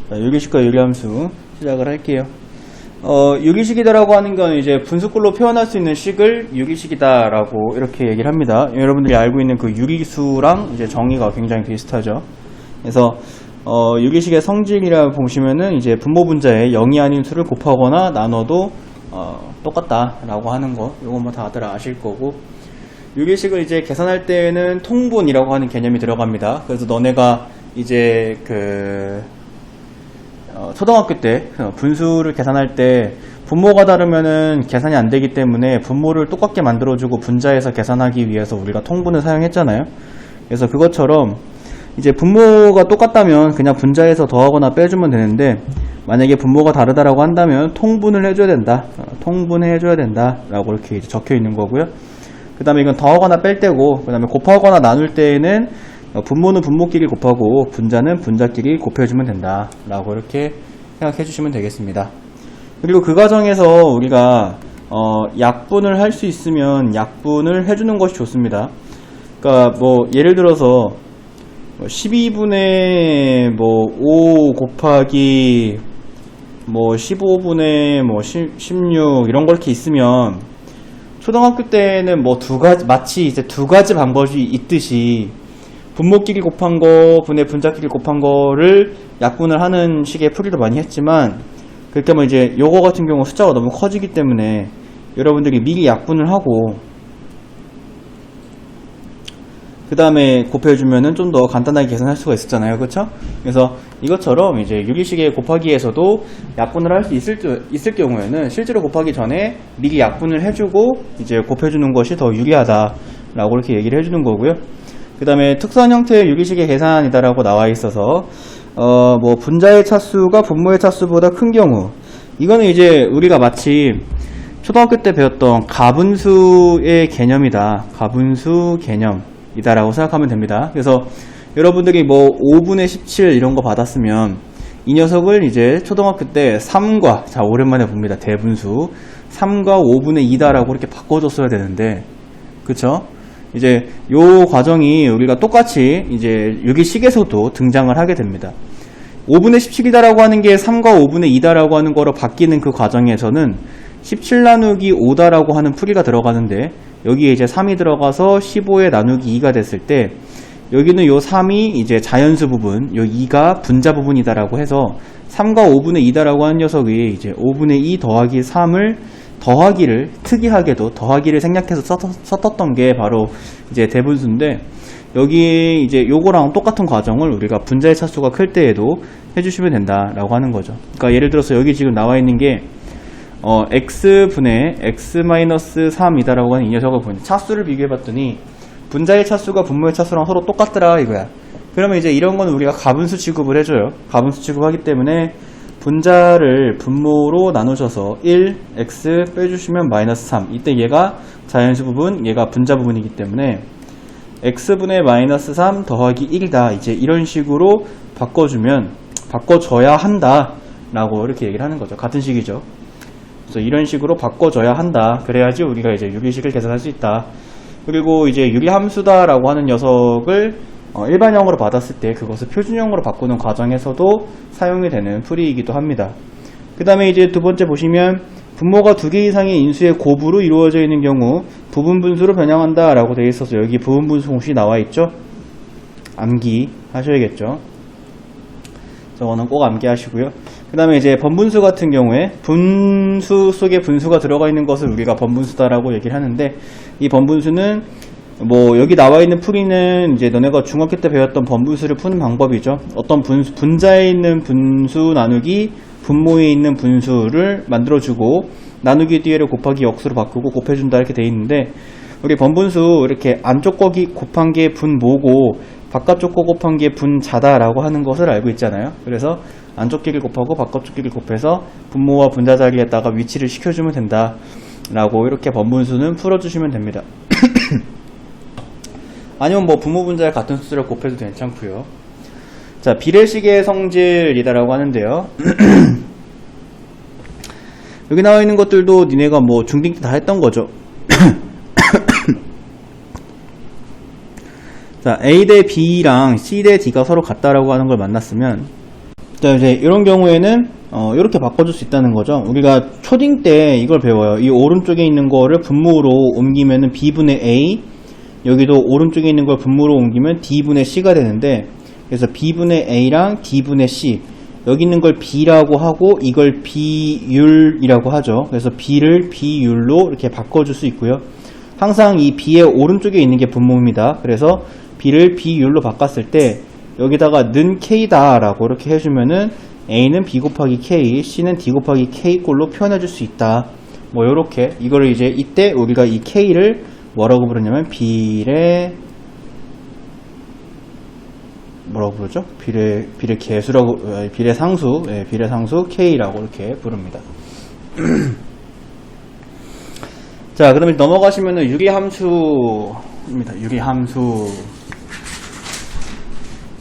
자, 유기식과 유리함수 시작을 할게요. 유기식이다라고 하는 건 이제 분수꼴로 표현할 수 있는 식을 유기식이다라고 이렇게 얘기를 합니다. 여러분들이 알고 있는 그 유기수랑 이제 정의가 굉장히 비슷하죠. 그래서 유기식의 성질이라 보시면은 이제 분모 분자에 0이 아닌 수를 곱하거나 나눠도 똑같다라고 하는 거, 요거 뭐 다들 아실 거고. 유기식을 이제 계산할 때에는 통분이라고 하는 개념이 들어갑니다. 그래서 너네가 이제 초등학교 때 분수를 계산할 때 분모가 다르면은 계산이 안 되기 때문에 분모를 똑같게 만들어주고 분자에서 계산하기 위해서 우리가 통분을 사용했잖아요. 그래서 그것처럼 이제 분모가 똑같다면 그냥 분자에서 더하거나 빼주면 되는데, 만약에 분모가 다르다라고 한다면 통분을 해줘야 된다. 통분해줘야 된다. 라고 이렇게 이제 적혀 있는 거고요. 그 다음에 이건 더하거나 뺄 때고, 그 다음에 곱하거나 나눌 때에는 분모는 분모끼리 곱하고 분자는 분자끼리 곱해주면 된다. 라고 이렇게 생각해 주시면 되겠습니다. 그리고 그 과정에서 우리가 약분을 할 수 있으면 약분을 해주는 것이 좋습니다. 그러니까 뭐 예를 들어서 12분의 5 곱하기 15분의 16 이런 거 이렇게 있으면 초등학교 때는 마치 이제 두 가지 방법이 있듯이 분모끼리 곱한 거 분의 분자끼리 곱한 거를 약분을 하는 식의 풀이를 많이 했지만, 그렇게 하면 이제 요거 같은 경우 숫자가 너무 커지기 때문에 여러분들이 미리 약분을 하고 그 다음에 곱해주면은 좀 더 간단하게 계산할 수가 있었잖아요. 그쵸? 그래서 이것처럼 이제 유리식의 곱하기에서도 약분을 할 수 있을 경우에는 실제로 곱하기 전에 미리 약분을 해주고 이제 곱해주는 것이 더 유리하다라고 이렇게 얘기를 해주는 거고요. 그 다음에 특수한 형태의 유리식의 계산이다라고 나와 있어서, 분자의 차수가 분모의 차수보다 큰 경우, 이거는 이제 우리가 마치 초등학교 때 배웠던 가분수의 개념이다. 가분수 개념. 이다라고 생각하면 됩니다. 그래서 여러분들이 5분의 17 이런 거 받았으면 이 녀석을 이제 초등학교 때 3과, 자 오랜만에 봅니다. 대분수 3과 5분의 2다라고 이렇게 바꿔줬어야 되는데, 그쵸? 이제 요 과정이 우리가 똑같이 이제 유기식에서도 등장을 하게 됩니다. 5분의 17이다라고 하는 게 3과 5분의 2다라고 하는 거로 바뀌는 그 과정에서는 17 나누기 5다라고 하는 풀이가 들어가는데, 여기에 이제 3이 들어가서 15에 나누기 2가 됐을 때, 여기는 요 3이 이제 자연수 부분, 요 2가 분자 부분이다라고 해서 3과 5분의 2다라고 하는 녀석이 이제 5분의 2 더하기 3을 더하기를, 특이하게도 더하기를 생략해서 썼던 게 바로 이제 대분수인데, 여기 이제 요거랑 똑같은 과정을 우리가 분자의 차수가 클 때에도 해주시면 된다라고 하는 거죠. 그러니까 예를 들어서 여기 지금 나와 있는 게 x분의 x-3이다라고 하는 이 녀석을 보는데, 차수를 비교해 봤더니 분자의 차수가 분모의 차수랑 서로 똑같더라 이거야. 그러면 이제 이런 거는 우리가 가분수 취급을 해줘요. 가분수 취급하기 때문에 분자를 분모로 나누셔서 1, x 빼주시면 마이너스 3. 이때 얘가 자연수 부분, 얘가 분자 부분이기 때문에 x분의 마이너스 3 더하기 1이다. 이제 이런 식으로 바꿔줘야 한다 라고 이렇게 얘기를 하는 거죠. 같은 식이죠. 그래서 이런 식으로 바꿔줘야 한다. 그래야지 우리가 이제 유리식을 계산할 수 있다. 그리고 이제 유리함수다라고 하는 녀석을 일반형으로 받았을 때 그것을 표준형으로 바꾸는 과정에서도 사용이 되는 풀이이기도 합니다. 그 다음에 이제 두 번째 보시면, 분모가 2개 이상의 인수의 곱으로 이루어져 있는 경우 부분 분수로 변형한다 라고 되어 있어서 여기 부분 분수 공식이 나와 있죠. 암기 하셔야겠죠. 저거는 꼭 암기하시고요. 그 다음에 이제 번분수 같은 경우에 분수 속에 분수가 들어가 있는 것을 우리가 번분수다라고 얘기를 하는데, 이 번분수는 여기 나와 있는 풀이는 이제 너네가 중학교 때 배웠던 번분수를 푸는 방법이죠. 어떤 분자에 있는 분수 나누기 분모에 있는 분수를 만들어주고 나누기 뒤에를 곱하기 역수로 바꾸고 곱해준다 이렇게 돼 있는데, 우리 번분수 이렇게 안쪽 거 곱한 게 분모고 바깥쪽 거 곱한 게 분자다라고 하는 것을 알고 있잖아요. 그래서 안쪽 길을 곱하고 바깥쪽 길을 곱해서 분모와 분자 자리에다가 위치를 시켜주면 된다 라고 이렇게 번분수는 풀어주시면 됩니다. 아니면 분모 분자의 같은 수를 곱해도 괜찮고요. 자, 비례식의 성질이다라고 하는데요. 여기 나와 있는 것들도 니네가 중딩 때 다 했던 거죠. 자, A 대 B랑 C 대 D가 서로 같다라고 하는 걸 만났으면, 자, 이제 이런 경우에는 이렇게 바꿔줄 수 있다는 거죠. 우리가 초딩 때 이걸 배워요. 이 오른쪽에 있는 거를 분모로 옮기면은 b분의 a, 여기도 오른쪽에 있는 걸 분모로 옮기면 d분의 c가 되는데, 그래서 b분의 a랑 d분의 c, 여기 있는 걸 b라고 하고 이걸 비율이라고 하죠. 그래서 b를 비율로 이렇게 바꿔줄 수 있고요. 항상 이 b의 오른쪽에 있는 게 분모입니다. 그래서 b를 비율로 바꿨을 때 여기다가 는 k다 라고 이렇게 해주면은 a는 b 곱하기 k, c는 d 곱하기 k 꼴로 표현해줄 수 있다. 뭐 요렇게 이거를 이제 이때 우리가 이 k를 뭐라고 부르냐면 비례 뭐라고 부르죠? 비례 계수라고, 비례 상수, 비례 상수 k라고 이렇게 부릅니다. 자, 그러면 넘어가시면은 유리함수입니다. 유리함수.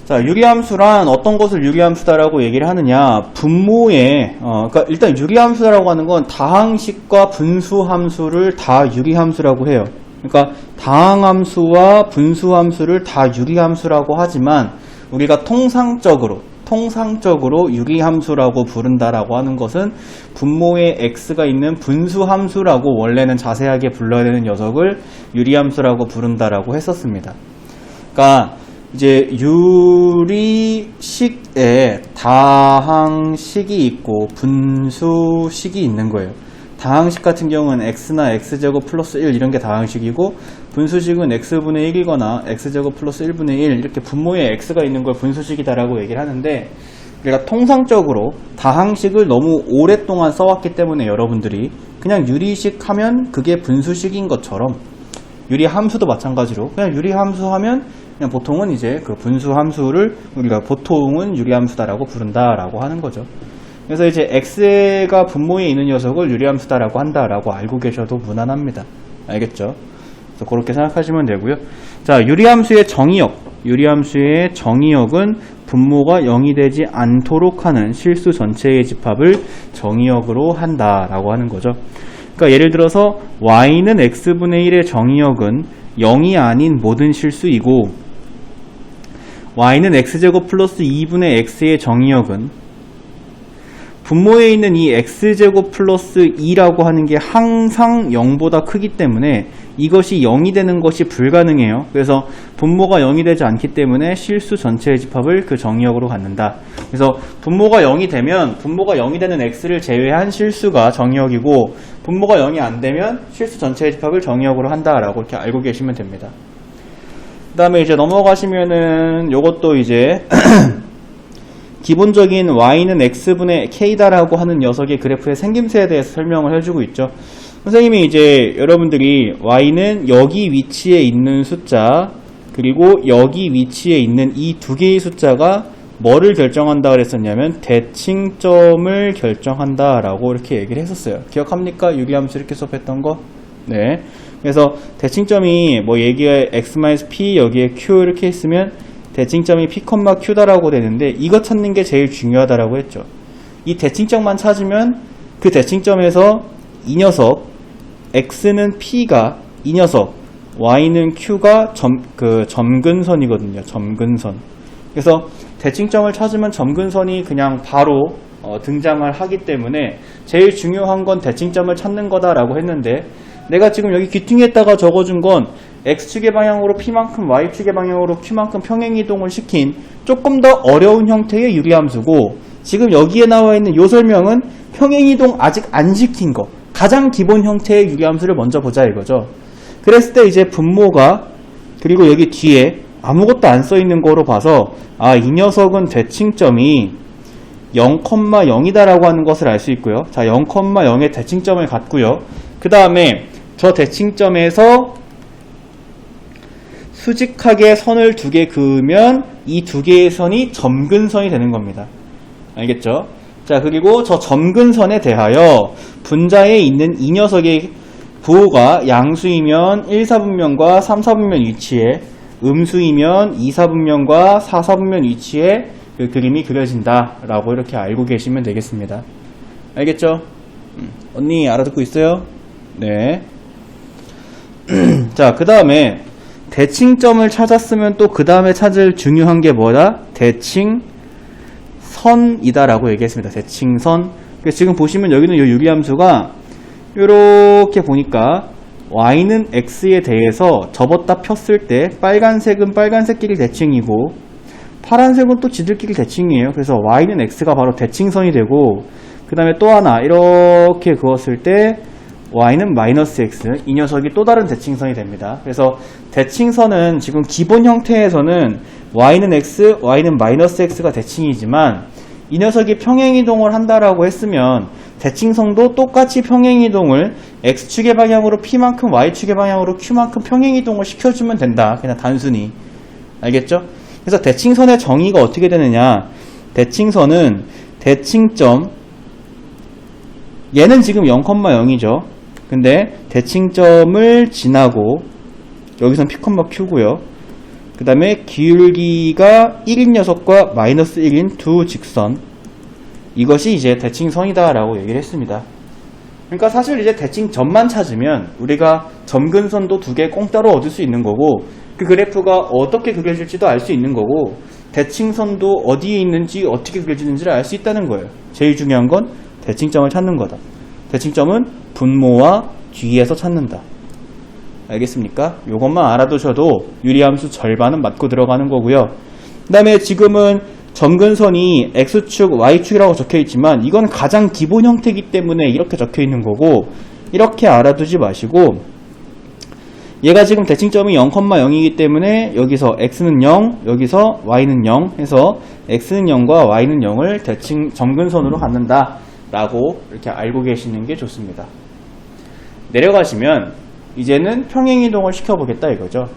자, 유리함수란 어떤 것을 유리함수다라고 얘기를 하느냐? 분모에, 그러니까 일단 유리함수라고 하는 건 다항식과 분수함수를 다 유리함수라고 해요. 그러니까 다항함수와 분수함수를 다 유리함수라고 하지만 우리가 통상적으로 유리함수라고 부른다라고 하는 것은 분모에 x가 있는 분수함수라고 원래는 자세하게 불러야 되는 녀석을 유리함수라고 부른다라고 했었습니다. 그러니까 이제 유리식에 다항식이 있고 분수식이 있는 거예요. 다항식 같은 경우는 x나 x제곱 플러스 1 이런 게 다항식이고, 분수식은 x분의 1이거나 x제곱 플러스 1분의 1 이렇게 분모에 x가 있는 걸 분수식이다라고 얘기를 하는데, 우리가 통상적으로 다항식을 너무 오랫동안 써왔기 때문에 여러분들이 그냥 유리식 하면 그게 분수식인 것처럼 유리함수도 마찬가지로 그냥 유리함수 하면 그냥 보통은 이제 그 분수함수를 우리가 보통은 유리함수다라고 부른다라고 하는 거죠. 그래서 이제 x가 분모에 있는 녀석을 유리함수다라고 한다라고 알고 계셔도 무난합니다. 알겠죠? 그래서 그렇게 생각하시면 되고요. 자, 유리함수의 정의역은 분모가 0이 되지 않도록 하는 실수 전체의 집합을 정의역으로 한다라고 하는 거죠. 그러니까 예를 들어서 y는 x분의 1의 정의역은 0이 아닌 모든 실수이고, y는 x제곱 플러스 2분의 x의 정의역은 분모에 있는 이 x제곱 플러스 2라고 하는 게 항상 0보다 크기 때문에 이것이 0이 되는 것이 불가능해요. 그래서 분모가 0이 되지 않기 때문에 실수 전체의 집합을 그 정의역으로 갖는다. 그래서 분모가 0이 되면 분모가 0이 되는 x를 제외한 실수가 정의역이고, 분모가 0이 안 되면 실수 전체의 집합을 정의역으로 한다라고 이렇게 알고 계시면 됩니다. 그 다음에 이제 넘어가시면은 요것도 이제 기본적인 y는 x분의 k다라고 하는 녀석의 그래프의 생김새에 대해서 설명을 해주고 있죠. 선생님이 이제 여러분들이 y는 여기 위치에 있는 숫자 그리고 여기 위치에 있는 이 두 개의 숫자가 뭐를 결정한다 그랬었냐면 대칭점을 결정한다라고 이렇게 얘기를 했었어요. 기억합니까? 유리함수 이렇게 수업했던 거? 네. 그래서 대칭점이 뭐 여기에 x-p 여기에 q 이렇게 했으면 대칭점이 p, q다라고 되는데 이거 찾는 게 제일 중요하다라고 했죠. 이 대칭점만 찾으면 그 대칭점에서 이 녀석 x는 p가 이 녀석 y는 q가 점근선이거든요. 점근선. 그래서 대칭점을 찾으면 점근선이 그냥 바로 등장을 하기 때문에 제일 중요한 건 대칭점을 찾는 거다라고 했는데, 내가 지금 여기 귀퉁이에다가 적어준 건 x축의 방향으로 p만큼 y축의 방향으로 q만큼 평행이동을 시킨 조금 더 어려운 형태의 유리함수고, 지금 여기에 나와 있는 요 설명은 평행이동 아직 안 시킨 거, 가장 기본 형태의 유리함수를 먼저 보자 이거죠. 그랬을 때 이제 분모가, 그리고 여기 뒤에 아무것도 안 써있는 거로 봐서 이 녀석은 대칭점이 0,0이다라고 하는 것을 알 수 있고요. 자, 0,0의 대칭점을 갖고요. 그 다음에 저 대칭점에서 수직하게 선을 두 개 그으면 이 두 개의 선이 점근선이 되는 겁니다. 알겠죠? 자, 그리고 저 점근선에 대하여 분자에 있는 이 녀석의 부호가 양수이면 1사분면과 3사분면 위치에, 음수이면 2사분면과 4사분면 위치에 그 그림이 그려진다 라고 이렇게 알고 계시면 되겠습니다. 알겠죠? 언니 알아듣고 있어요? 네. 자, 그 다음에 대칭점을 찾았으면 또 그 다음에 찾을 중요한 게 뭐다? 대칭 대칭선이다라고 얘기했습니다. 대칭선. 그래서 지금 보시면 여기는 이 유리함수가 이렇게 보니까 y는 x에 대해서 접었다 폈을 때 빨간색은 빨간색끼리 대칭이고 파란색은 또 지들끼리 대칭이에요. 그래서 y는 x가 바로 대칭선이 되고 그 다음에 또 하나 이렇게 그었을 때 y는 마이너스 x, 이 녀석이 또 다른 대칭선이 됩니다. 그래서 대칭선은 지금 기본 형태에서는 y는 x, y는 마이너스 x가 대칭이지만 이 녀석이 평행이동을 한다라고 했으면 대칭선도 똑같이 평행이동을 x축의 방향으로 p만큼 y축의 방향으로 q만큼 평행이동을 시켜주면 된다. 그냥 단순히. 알겠죠? 그래서 대칭선의 정의가 어떻게 되느냐, 대칭선은 대칭점, 얘는 지금 0,0이죠. 근데 대칭점을 지나고 여기선 p, q고요. 그 다음에 기울기가 1인 녀석과 마이너스 1인 두 직선, 이것이 이제 대칭선이다 라고 얘기를 했습니다. 그러니까 사실 이제 대칭점만 찾으면 우리가 점근선도 두 개 공짜로 얻을 수 있는 거고, 그 그래프가 어떻게 그려질지도 알 수 있는 거고, 대칭선도 어디에 있는지 어떻게 그려지는지를 알 수 있다는 거예요. 제일 중요한 건 대칭점을 찾는 거다. 대칭점은 분모와 뒤에서 찾는다. 알겠습니까? 요것만 알아두셔도 유리함수 절반은 맞고 들어가는 거고요. 그 다음에 지금은 점근선이 x축, y축이라고 적혀 있지만 이건 가장 기본 형태이기 때문에 이렇게 적혀 있는 거고, 이렇게 알아두지 마시고, 얘가 지금 대칭점이 0,0이기 때문에 여기서 x는 0, 여기서 y는 0 해서 x는 0과 y는 0을 대칭 점근선으로 갖는다 라고 이렇게 알고 계시는 게 좋습니다. 내려가시면 이제는 평행이동을 시켜보겠다 이거죠.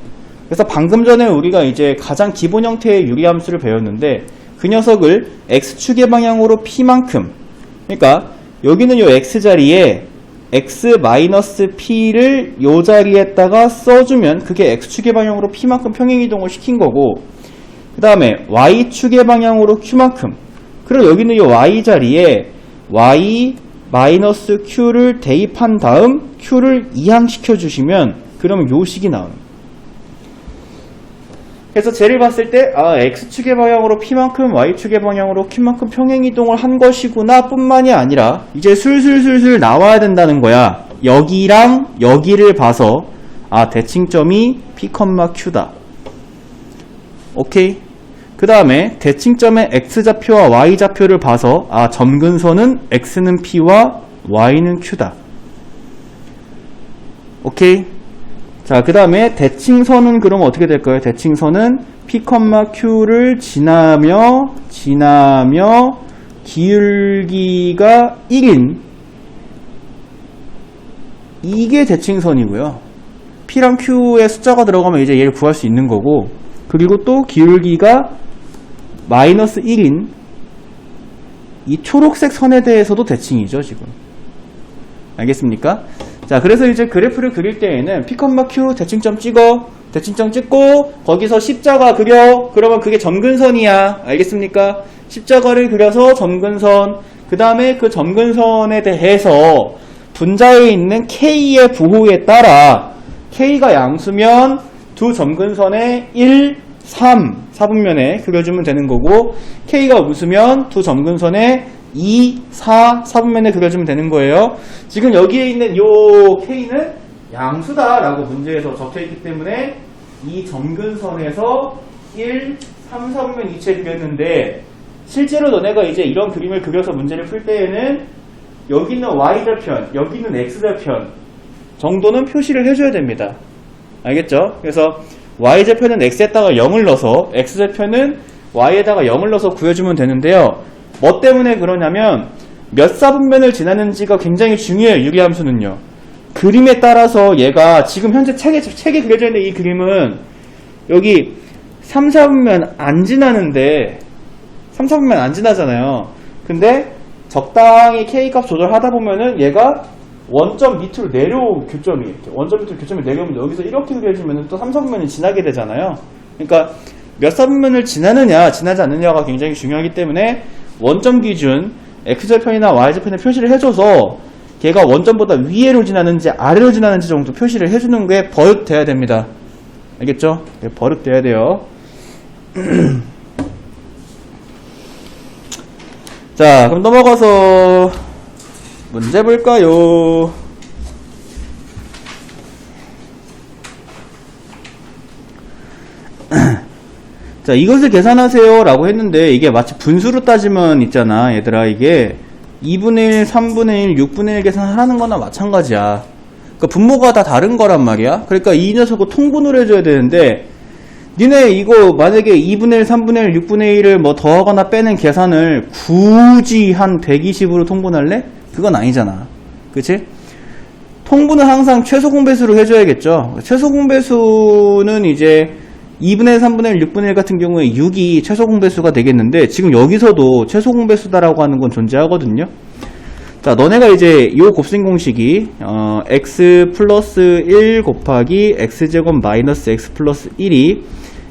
그래서 방금 전에 우리가 이제 가장 기본 형태의 유리함수를 배웠는데, 그 녀석을 x축의 방향으로 p만큼, 그러니까 여기는 요 x자리에 x-p를 요 자리에다가 써주면 그게 x축의 방향으로 p만큼 평행이동을 시킨 거고, 그 다음에 y축의 방향으로 q만큼, 그리고 여기는 요 y자리에 y-q를 대입한 다음 q를 이항시켜 주시면 그러면 요 식이 나와요. 그래서 쟤를 봤을 때 x축의 방향으로 p만큼 y축의 방향으로 q만큼 평행이동을 한 것이구나 뿐만이 아니라 이제 술술술술 나와야 된다는 거야. 여기랑 여기를 봐서 대칭점이 p, q다. 오케이? 그 다음에 대칭점의 x좌표와 y좌표를 봐서 점근선은 x는 p와 y는 q다. 오케이? 자, 그 다음에 대칭선은 그럼 어떻게 될까요? 대칭선은 p, q를 지나며 기울기가 1인 이게 대칭선이고요. p랑 q에 숫자가 들어가면 이제 얘를 구할 수 있는 거고, 그리고 또 기울기가 마이너스 1인 이 초록색 선에 대해서도 대칭이죠, 지금. 알겠습니까? 자, 그래서 이제 그래프를 그릴 때에는 p, q 대칭점 찍어. 대칭점 찍고 거기서 십자가 그려. 그러면 그게 점근선이야. 알겠습니까? 십자가를 그려서 점근선. 그 다음에 그 점근선에 대해서 분자에 있는 k의 부호에 따라 k가 양수면 두 점근선에 1, 3, 4분면에 그려주면 되는 거고, k가 음수면 두 점근선에 2, 4, 4분면에 그려주면 되는 거예요. 지금 여기에 있는 요 k는 양수다라고 문제에서 적혀있기 때문에 이 점근선에서 1, 3, 4분면 이체 그렸는데, 실제로 너네가 이제 이런 그림을 그려서 문제를 풀 때에는 여기는 y좌편, 여기는 x좌편 정도는 표시를 해줘야 됩니다. 알겠죠? 그래서 y좌표는 x에다가 0을 넣어서 x좌표는 y에다가 0을 넣어서 구해주면 되는데요. 뭐 때문에 그러냐면 몇 사분면을 지나는지가 굉장히 중요해요. 유리함수는요. 그림에 따라서 얘가 지금 현재 책에 그려져 있는 이 그림은 여기 3, 4분면 안 지나는데 3, 4분면 안 지나잖아요. 근데 적당히 k값 조절하다 보면은 얘가 원점 밑으로 내려오고 교점이 이렇게 원점 밑으로 교점이 내려오면 여기서 이렇게 그려지면 또 3, 4분면이 지나게 되잖아요. 그러니까 몇 사분면을 지나느냐 지나지 않느냐가 굉장히 중요하기 때문에 원점 기준 x좌편이나 y좌편에 표시를 해줘서 걔가 원점보다 위로 지나는지 아래로 지나는지 정도 표시를 해주는 게 버릇돼야 됩니다. 알겠죠? 버릇돼야 돼요. 자, 그럼 넘어가서 문제 볼까요? 자, 이것을 계산하세요 라고 했는데 이게 마치 분수로 따지면 있잖아 얘들아, 이게 2분의 1, 3분의 1, 6분의 1 계산하는 거나 마찬가지야. 그러니까 분모가 다 다른 거란 말이야. 그러니까 이 녀석을 통분을 해줘야 되는데 니네 이거 만약에 2분의 1, 3분의 1, 6분의 1을 뭐 더하거나 빼는 계산을 굳이 한 120으로 통분할래? 그건 아니잖아. 그치? 통분은 항상 최소 공배수로 해줘야겠죠. 최소 공배수는 이제 2분의 1, 3분의 1, 6분의 1 같은 경우에 6이 최소 공배수가 되겠는데 지금 여기서도 최소 공배수다라고 하는 건 존재하거든요. 자, 너네가 이제 요 곱셈 공식이 x 플러스 1 곱하기 x제곱 마이너스 x 플러스 1이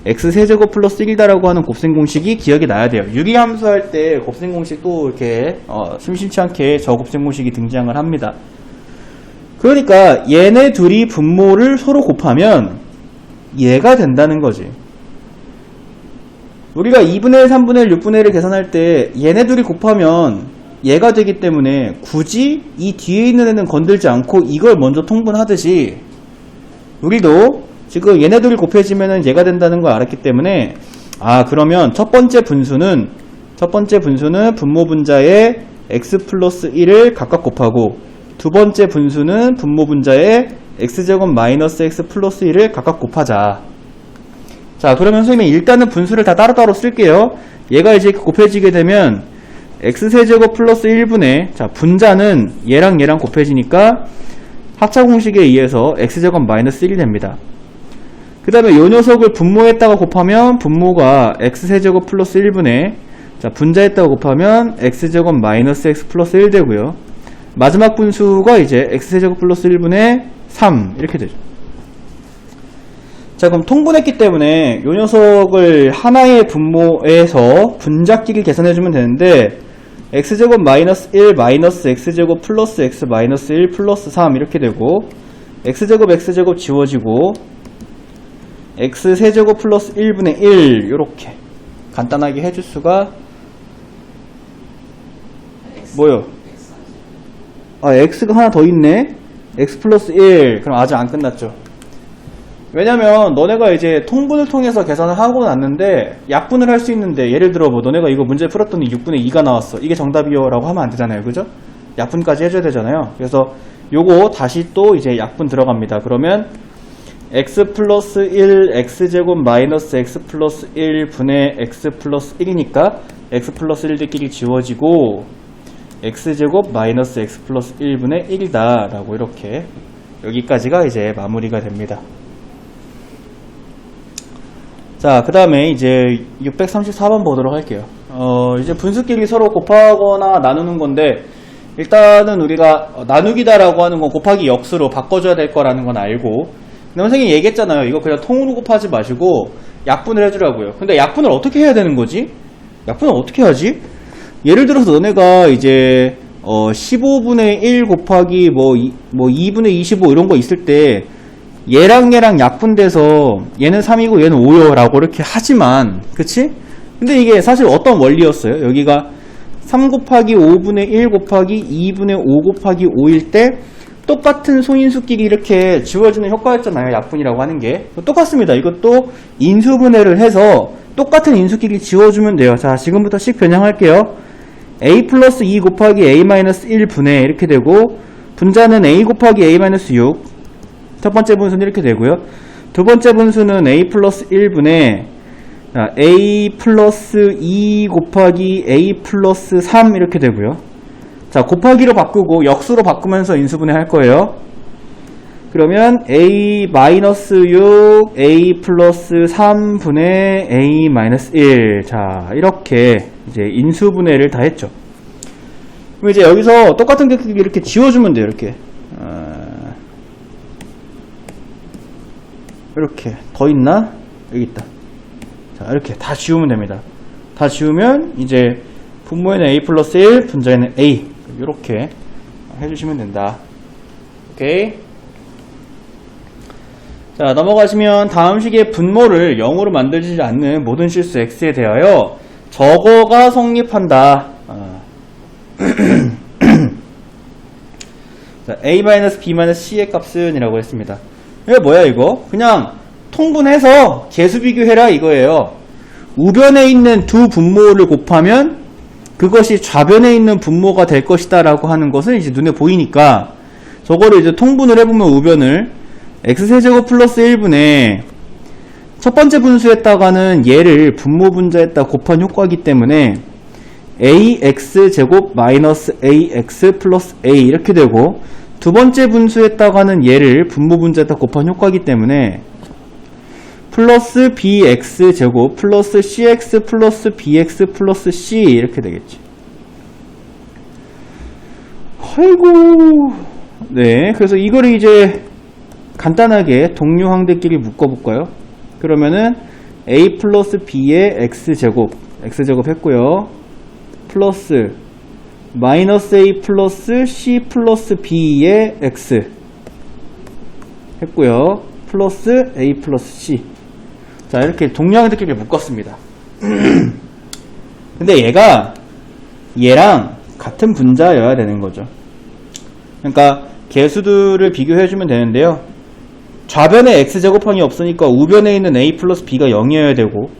x세제곱 플러스 1이다라고 하는 곱셈 공식이 기억이 나야 돼요. 유리함수 할 때 곱셈 공식 또 이렇게 심심치 않게 저 곱셈 공식이 등장을 합니다. 그러니까 얘네 둘이 분모를 서로 곱하면 얘가 된다는 거지. 우리가 2분의 1, 3분의 1, 6분의 1을 계산할 때 얘네 둘이 곱하면 얘가 되기 때문에 굳이 이 뒤에 있는 애는 건들지 않고 이걸 먼저 통분하듯이 우리도 지금 얘네 둘이 곱해지면 얘가 된다는 걸 알았기 때문에 그러면 첫 번째 분수는 분모 분자에 x 플러스 1을 각각 곱하고 두 번째 분수는 분모 분자에 x제곱 마이너스 x 플러스 1을 각각 곱하자. 자, 그러면 선생님이 일단은 분수를 다 따로따로 쓸게요. 얘가 이제 곱해지게 되면 x세제곱 플러스 1분의 자, 분자는 얘랑 얘랑 곱해지니까 합차 공식에 의해서 x제곱 마이너스 1이 됩니다. 그 다음에 요 녀석을 분모에다가 곱하면 분모가 x세제곱 플러스 1분의 자, 분자에다가 곱하면 x제곱 마이너스 x 플러스 1 되고요. 마지막 분수가 이제 x세제곱 플러스 1분의 3 이렇게 되죠. 자, 그럼 통분했기 때문에 요 녀석을 하나의 분모에서 분자끼리 계산해주면 되는데 x제곱 마이너스 1 마이너스 x제곱 플러스 x 마이너스 1 플러스 3 이렇게 되고 x제곱 지워지고 x세제곱 플러스 1분의 1 이렇게 간단하게 해줄 수가 뭐요? x가 하나 더 있네. x 플러스 1. 그럼 아직 안 끝났죠. 왜냐면 너네가 이제 통분을 통해서 계산을 하고 났는데 약분을 할 수 있는데 예를 들어 뭐 너네가 이거 문제 풀었더니 6분의 2가 나왔어. 이게 정답이요 라고 하면 안 되잖아요. 그죠? 약분까지 해줘야 되잖아요. 그래서 요거 다시 또 이제 약분 들어갑니다. 그러면 x 플러스 1 x제곱 마이너스 x 플러스 1 분의 x 플러스 1이니까 x 플러스 1들끼리 지워지고 x제곱 마이너스 x 플러스 1분의 1이다 라고 이렇게 여기까지가 이제 마무리가 됩니다. 자, 그 다음에 이제 634번 보도록 할게요. 이제 분수끼리 서로 곱하거나 나누는 건데 일단은 우리가 나누기다라고 하는 건 곱하기 역수로 바꿔줘야 될 거라는 건 알고, 근데 선생님이 얘기했잖아요. 이거 그냥 통으로 곱하지 마시고 약분을 해주라고요. 근데 약분을 어떻게 해야 되는 거지? 약분을 어떻게 하지? 예를 들어서 너네가 이제 15분의 1 곱하기 뭐 2분의 25 이런 거 있을 때 얘랑 약분돼서 얘는 3이고 얘는 5요 라고 이렇게 하지만, 그치? 근데 이게 사실 어떤 원리였어요? 여기가 3 곱하기 5분의 1 곱하기 2분의 5 곱하기 5일 때 똑같은 소인수끼리 이렇게 지워지는 효과였잖아요. 약분이라고 하는 게 똑같습니다. 이것도 인수분해를 해서 똑같은 인수끼리 지워주면 돼요. 자, 지금부터 씩 변형할게요. a 플러스 2 곱하기 a 마이너스 1분의 이렇게 되고, 분자는 a 곱하기 a 마이너스 6, 첫 번째 분수는 이렇게 되고요. 두 번째 분수는 a 플러스 1분의 a 플러스 2 곱하기 a 플러스 3 이렇게 되고요. 자, 곱하기로 바꾸고 역수로 바꾸면서 인수분해 할 거예요. 그러면 a 마이너스 6 a 플러스 3분의 a 마이너스 1. 자, 이렇게 이제 인수분해를 다 했죠. 그럼 이제 여기서 똑같은 게 이렇게 지워주면 돼요. 이렇게 더 있나? 여기 있다. 자, 이렇게 다 지우면 됩니다. 다 지우면 이제 분모에는 a 플러스 1, 분자에는 a 이렇게 해주시면 된다. 오케이. 자, 넘어가시면 다음 식의 분모를 0으로 만들지 않는 모든 실수 x에 대하여 저거가 성립한다. 자, a-b-c의 값은 이라고 했습니다. 이게 뭐야 이거? 그냥 통분해서 개수 비교해라 이거예요. 우변에 있는 두 분모를 곱하면 그것이 좌변에 있는 분모가 될 것이다 라고 하는 것은 이제 눈에 보이니까 저거를 이제 통분을 해보면 우변을 x세제곱 플러스 1분의 첫 번째 분수에다가는 얘를 분모 분자에다 곱한 효과이기 때문에 ax제곱 마이너스 ax 플러스 a 이렇게 되고 두 번째 분수에다가는 얘를 분모 분자에다 곱한 효과이기 때문에 플러스 bx제곱 플러스 cx 플러스 bx 플러스 c 이렇게 되겠지. 아이고. 네, 그래서 이거를 이제 간단하게 동류 항들끼리 묶어볼까요? 그러면은 a 플러스 b의 x제곱 했고요. 플러스 마이너스 a 플러스 c 플러스 b의 x 했고요. 플러스 a 플러스 c. 자, 이렇게 동류 항들끼리 묶었습니다. 근데 얘랑 같은 분자여야 되는 거죠. 그러니까 개수들을 비교해주면 되는데요. 좌변에 x제곱항이 없으니까 우변에 있는 a 플러스 b가 0이어야 되고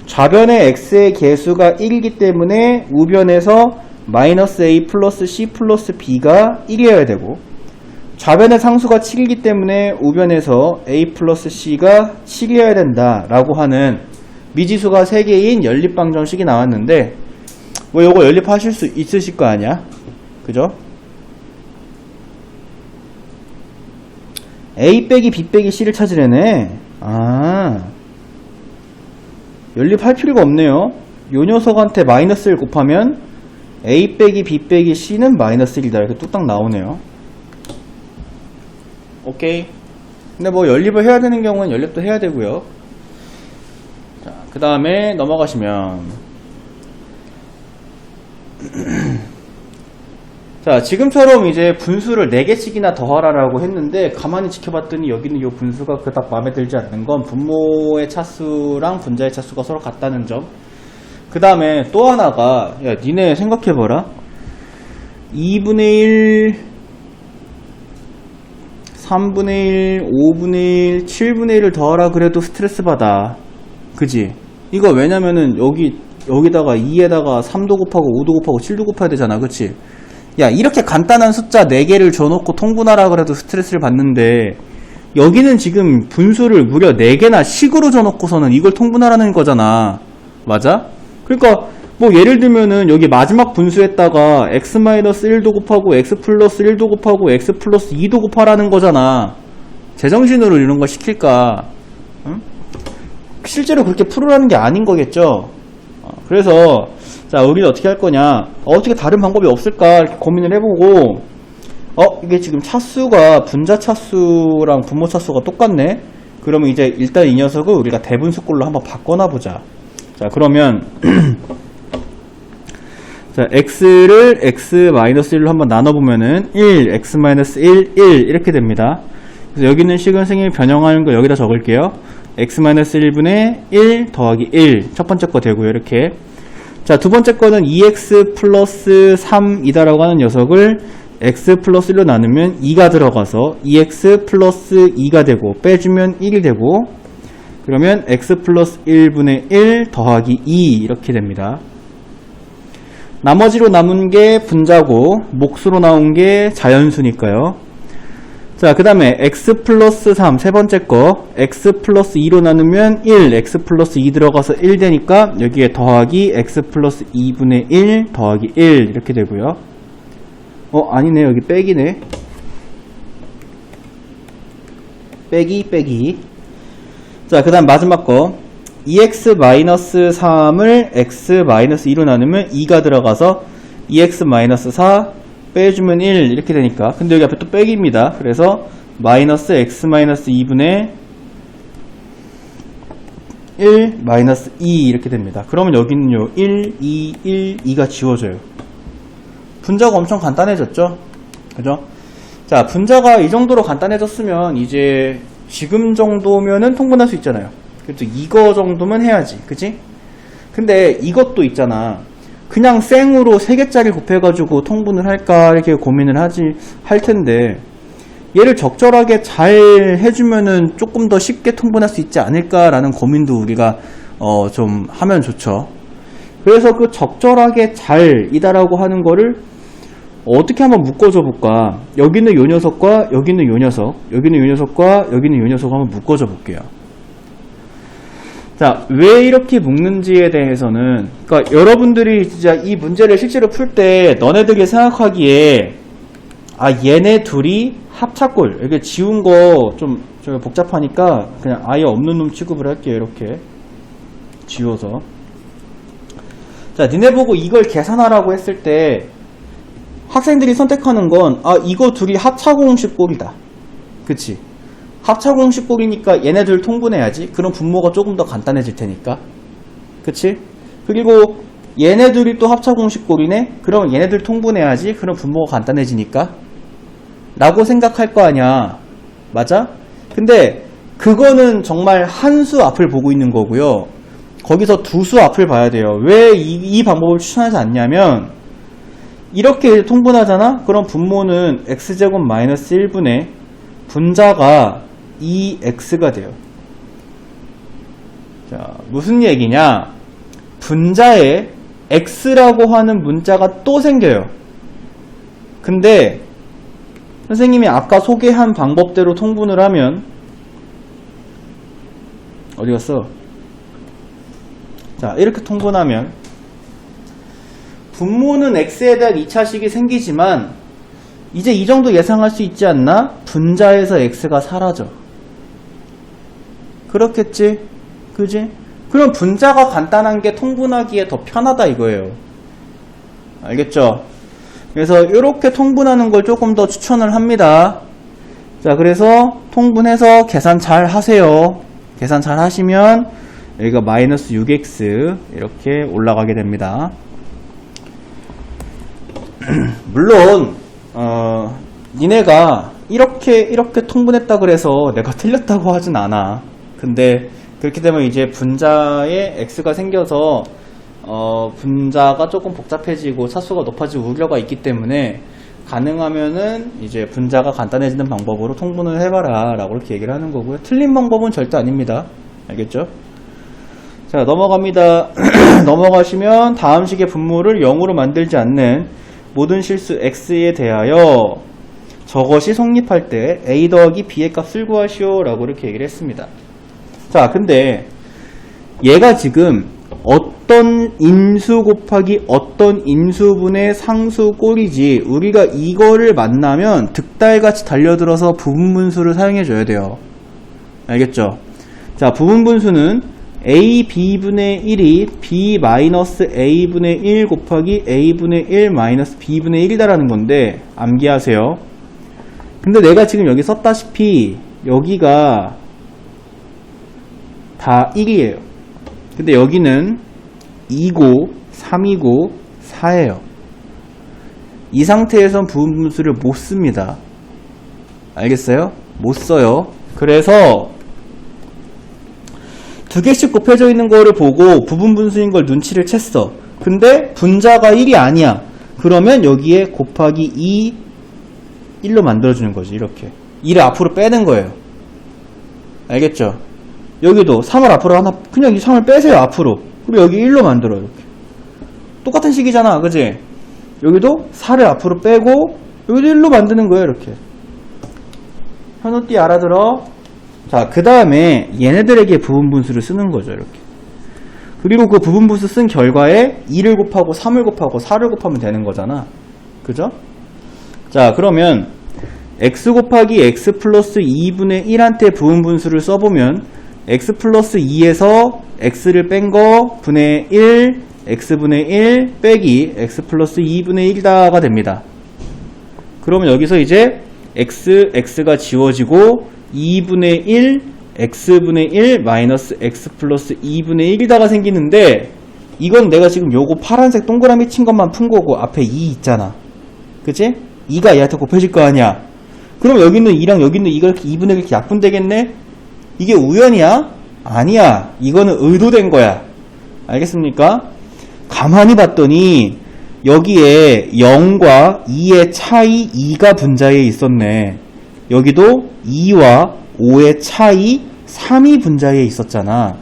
좌변에 x의 개수가 1이기 때문에 우변에서 마이너스 a 플러스 c 플러스 b가 1이어야 되고 좌변의 상수가 7이기 때문에 우변에서 a 플러스 c가 7이어야 된다라고 하는 미지수가 3개인 연립방정식이 나왔는데 뭐 요거 연립하실 수 있으실 거 아니야? 그죠? a 빼기 b 빼기 c를 찾으려네. 연립할 필요가 없네요. 요 녀석한테 마이너스 1 곱하면 a 빼기 b 빼기 c는 마이너스 1이다 이렇게 뚝딱 나오네요. 오케이. 근데 뭐 연립을 해야 되는 경우는 연립도 해야 되고요. 자, 그 다음에 넘어가시면 자, 지금처럼 이제 분수를 4개씩이나 더하라라고 했는데 가만히 지켜봤더니 여기는 이 분수가 그닥 마음에 들지 않는 건 분모의 차수랑 분자의 차수가 서로 같다는 점. 그 다음에 또 하나가 야 니네 생각해봐라. 2분의 1 3분의 1 5분의 1 7분의 1을 더하라 그래도 스트레스 받아. 그지? 이거 왜냐면은 여기다가 2에다가 3도 곱하고 5도 곱하고 7도 곱해야 되잖아. 그치? 야, 이렇게 간단한 숫자 4개를 줘놓고 통분하라 그래도 스트레스를 받는데 여기는 지금 분수를 무려 4개나 식으로 줘놓고서는 이걸 통분하라는 거잖아. 맞아? 그러니까 뭐 예를 들면은 여기 마지막 분수에다가 x-1도 곱하고 x 플러스 1도 곱하고 x 플러스 2도 곱하라는 거잖아. 제정신으로 이런 거 시킬까? 응? 실제로 그렇게 풀으라는 게 아닌 거겠죠? 그래서 자, 우리는 어떻게 할 거냐? 어떻게 다른 방법이 없을까? 이렇게 고민을 해보고 이게 지금 차수가 분자 차수랑 분모 차수가 똑같네? 그러면 이제 일단 이 녀석을 우리가 대분수꼴로 한번 바꿔놔보자. 자, 그러면 자, x를 x-1로 한번 나눠보면은 1, x-1, 1 이렇게 됩니다. 그래서 여기 있는 시근생이 변형하는 거 여기다 적을게요. x-1분의 1 더하기 1 첫 번째 거 되고요. 이렇게. 자, 두 번째 거는 2x 플러스 3이다라고 하는 녀석을 x 플러스 1로 나누면 2가 들어가서 2x 플러스 2가 되고 빼주면 1이 되고 그러면 x 플러스 1분의 1 더하기 2 이렇게 됩니다. 나머지로 남은 게 분자고 몫으로 나온 게 자연수니까요. 자, 그 다음에 x 플러스 3 세 번째 거 x 플러스 2로 나누면 1 x 플러스 2 들어가서 1 되니까 여기에 더하기 x 플러스 2분의 1 더하기 1 이렇게 되고요. 아니네. 여기 빼기네. 빼기. 자, 그 다음 마지막 거 2x-3을 x-2로 나누면 2가 들어가서 2x-4 빼주면 1 이렇게 되니까 근데 여기 앞에 또 빼기입니다. 그래서 마이너스 x-2분의 1 마이너스 2 이렇게 됩니다. 그러면 여기는요 1, 2, 1, 2가 지워져요. 분자가 엄청 간단해졌죠? 그죠? 자, 분자가 이 정도로 간단해졌으면 이제 지금 정도면은 통분할 수 있잖아요. 그래도 이거 정도면 해야지. 그치? 근데 이것도 있잖아. 그냥 생으로 3개짜리 곱해가지고 통분을 할까 이렇게 고민을 할 텐데 얘를 적절하게 잘 해주면은 조금 더 쉽게 통분할 수 있지 않을까라는 고민도 우리가 좀 하면 좋죠. 그래서 그 적절하게 잘이다라고 하는 거를 어떻게 한번 묶어줘 볼까? 여기는 요 녀석과 여기는 요 녀석, 여기는 요 녀석과 여기는 요 녀석 한번 묶어줘 볼게요. 자, 왜 이렇게 묶는지에 대해서는, 그러니까 여러분들이 진짜 이 문제를 실제로 풀 때 너네들이 생각하기에 얘네 둘이 합작골, 이렇게 지운 거 좀 복잡하니까 그냥 아예 없는 놈 취급을 할게요. 이렇게 지워서. 자, 니네 보고 이걸 계산하라고 했을 때 학생들이 선택하는 건 이거 둘이 합차공식꼴이다. 그치? 합차공식꼴이니까 얘네들 통분해야지. 그럼 분모가 조금 더 간단해질 테니까. 그치? 그리고 얘네들이 또 합차공식꼴이네? 그럼 얘네들 통분해야지. 그럼 분모가 간단해지니까. 라고 생각할 거 아니야. 맞아? 근데 그거는 정말 한 수 앞을 보고 있는 거고요. 거기서 두 수 앞을 봐야 돼요. 왜 이 방법을 추천하지 않냐면 이렇게 통분하잖아? 그럼 분모는 x제곱 마이너스 1분의 분자가 2x가 돼요. 자, 무슨 얘기냐? 분자에 x라고 하는 문자가 또 생겨요. 근데 선생님이 아까 소개한 방법대로 통분을 하면 어디 갔어? 자, 이렇게 통분하면 분모는 x에 대한 2차식이 생기지만 이제 이 정도 예상할 수 있지 않나? 분자에서 x가 사라져. 그렇겠지? 그지? 그럼 분자가 간단한 게 통분하기에 더 편하다 이거예요. 알겠죠? 그래서 이렇게 통분하는 걸 조금 더 추천을 합니다. 자, 그래서 통분해서 계산 잘 하세요. 계산 잘 하시면 여기가 마이너스 6x 이렇게 올라가게 됩니다. 물론 니네가 이렇게 통분했다 그래서 내가 틀렸다고 하진 않아. 근데 그렇게 되면 이제 분자에 x가 생겨서 분자가 조금 복잡해지고 차수가 높아질 우려가 있기 때문에 가능하면은 이제 분자가 간단해지는 방법으로 통분을 해봐라 라고 이렇게 얘기를 하는 거고요. 틀린 방법은 절대 아닙니다. 알겠죠? 자, 넘어갑니다. 넘어가시면 다음 식의 분모를 0으로 만들지 않는 모든 실수 x에 대하여 저것이 성립할 때 a 더하기 b의 값을 구하시오 라고 이렇게 얘기를 했습니다. 자, 근데 얘가 지금 어떤 인수 곱하기 어떤 인수분의 상수꼴이지 우리가 이거를 만나면 득달같이 달려들어서 부분분수를 사용해 줘야 돼요. 알겠죠? 자, 부분분수는 a b분의 1이 b 마이너스 a분의 1 곱하기 a분의 1 마이너스 b분의 1이다라는 건데 암기하세요. 근데 내가 지금 여기 썼다시피 여기가 다 1이에요. 근데 여기는 2고 3이고 4예요. 이 상태에선 부분분수를 못 씁니다. 알겠어요? 못 써요. 그래서 두 개씩 곱해져 있는 거를 보고 부분분수인 걸 눈치를 챘어. 근데 분자가 1이 아니야. 그러면 여기에 곱하기 2 1로 만들어주는 거지. 이렇게 2를 앞으로 빼는 거예요. 알겠죠? 여기도 3을 앞으로 하나, 그냥 이 3을 빼세요. 앞으로. 그리고 여기 1로 만들어요. 이렇게 똑같은 식이잖아. 그치? 여기도 4를 앞으로 빼고 여기도 1로 만드는 거예요. 이렇게 현우띠 알아들어? 자, 그 다음에 얘네들에게 부분분수를 쓰는 거죠. 이렇게. 그리고 그 부분분수 쓴 결과에 2를 곱하고 3을 곱하고 4를 곱하면 되는 거잖아. 그죠? 자, 그러면 x 곱하기 x 플러스 2분의 1한테 부분분수를 써보면 x 플러스 2에서 x를 뺀 거 분의 1 x분의 1 빼기 x 플러스 2분의 1이다가 됩니다. 그러면 여기서 이제 x가 지워지고 2분의 1 x분의 1 마이너스 x 플러스 2분의 1이다가 생기는데 이건 내가 지금 요거 파란색 동그라미 친 것만 푼 거고 앞에 2 있잖아. 그치? 2가 얘한테 곱해질 거 아니야. 그럼 여기 있는 2랑 여기 있는 2가 이렇게 2분의 1 이렇게 약분되겠네? 이게 우연이야? 아니야. 이거는 의도된 거야. 알겠습니까? 가만히 봤더니 여기에 0과 2의 차이 2가 분자에 있었네. 여기도 2와 5의 차이 3이 분자에 있었잖아.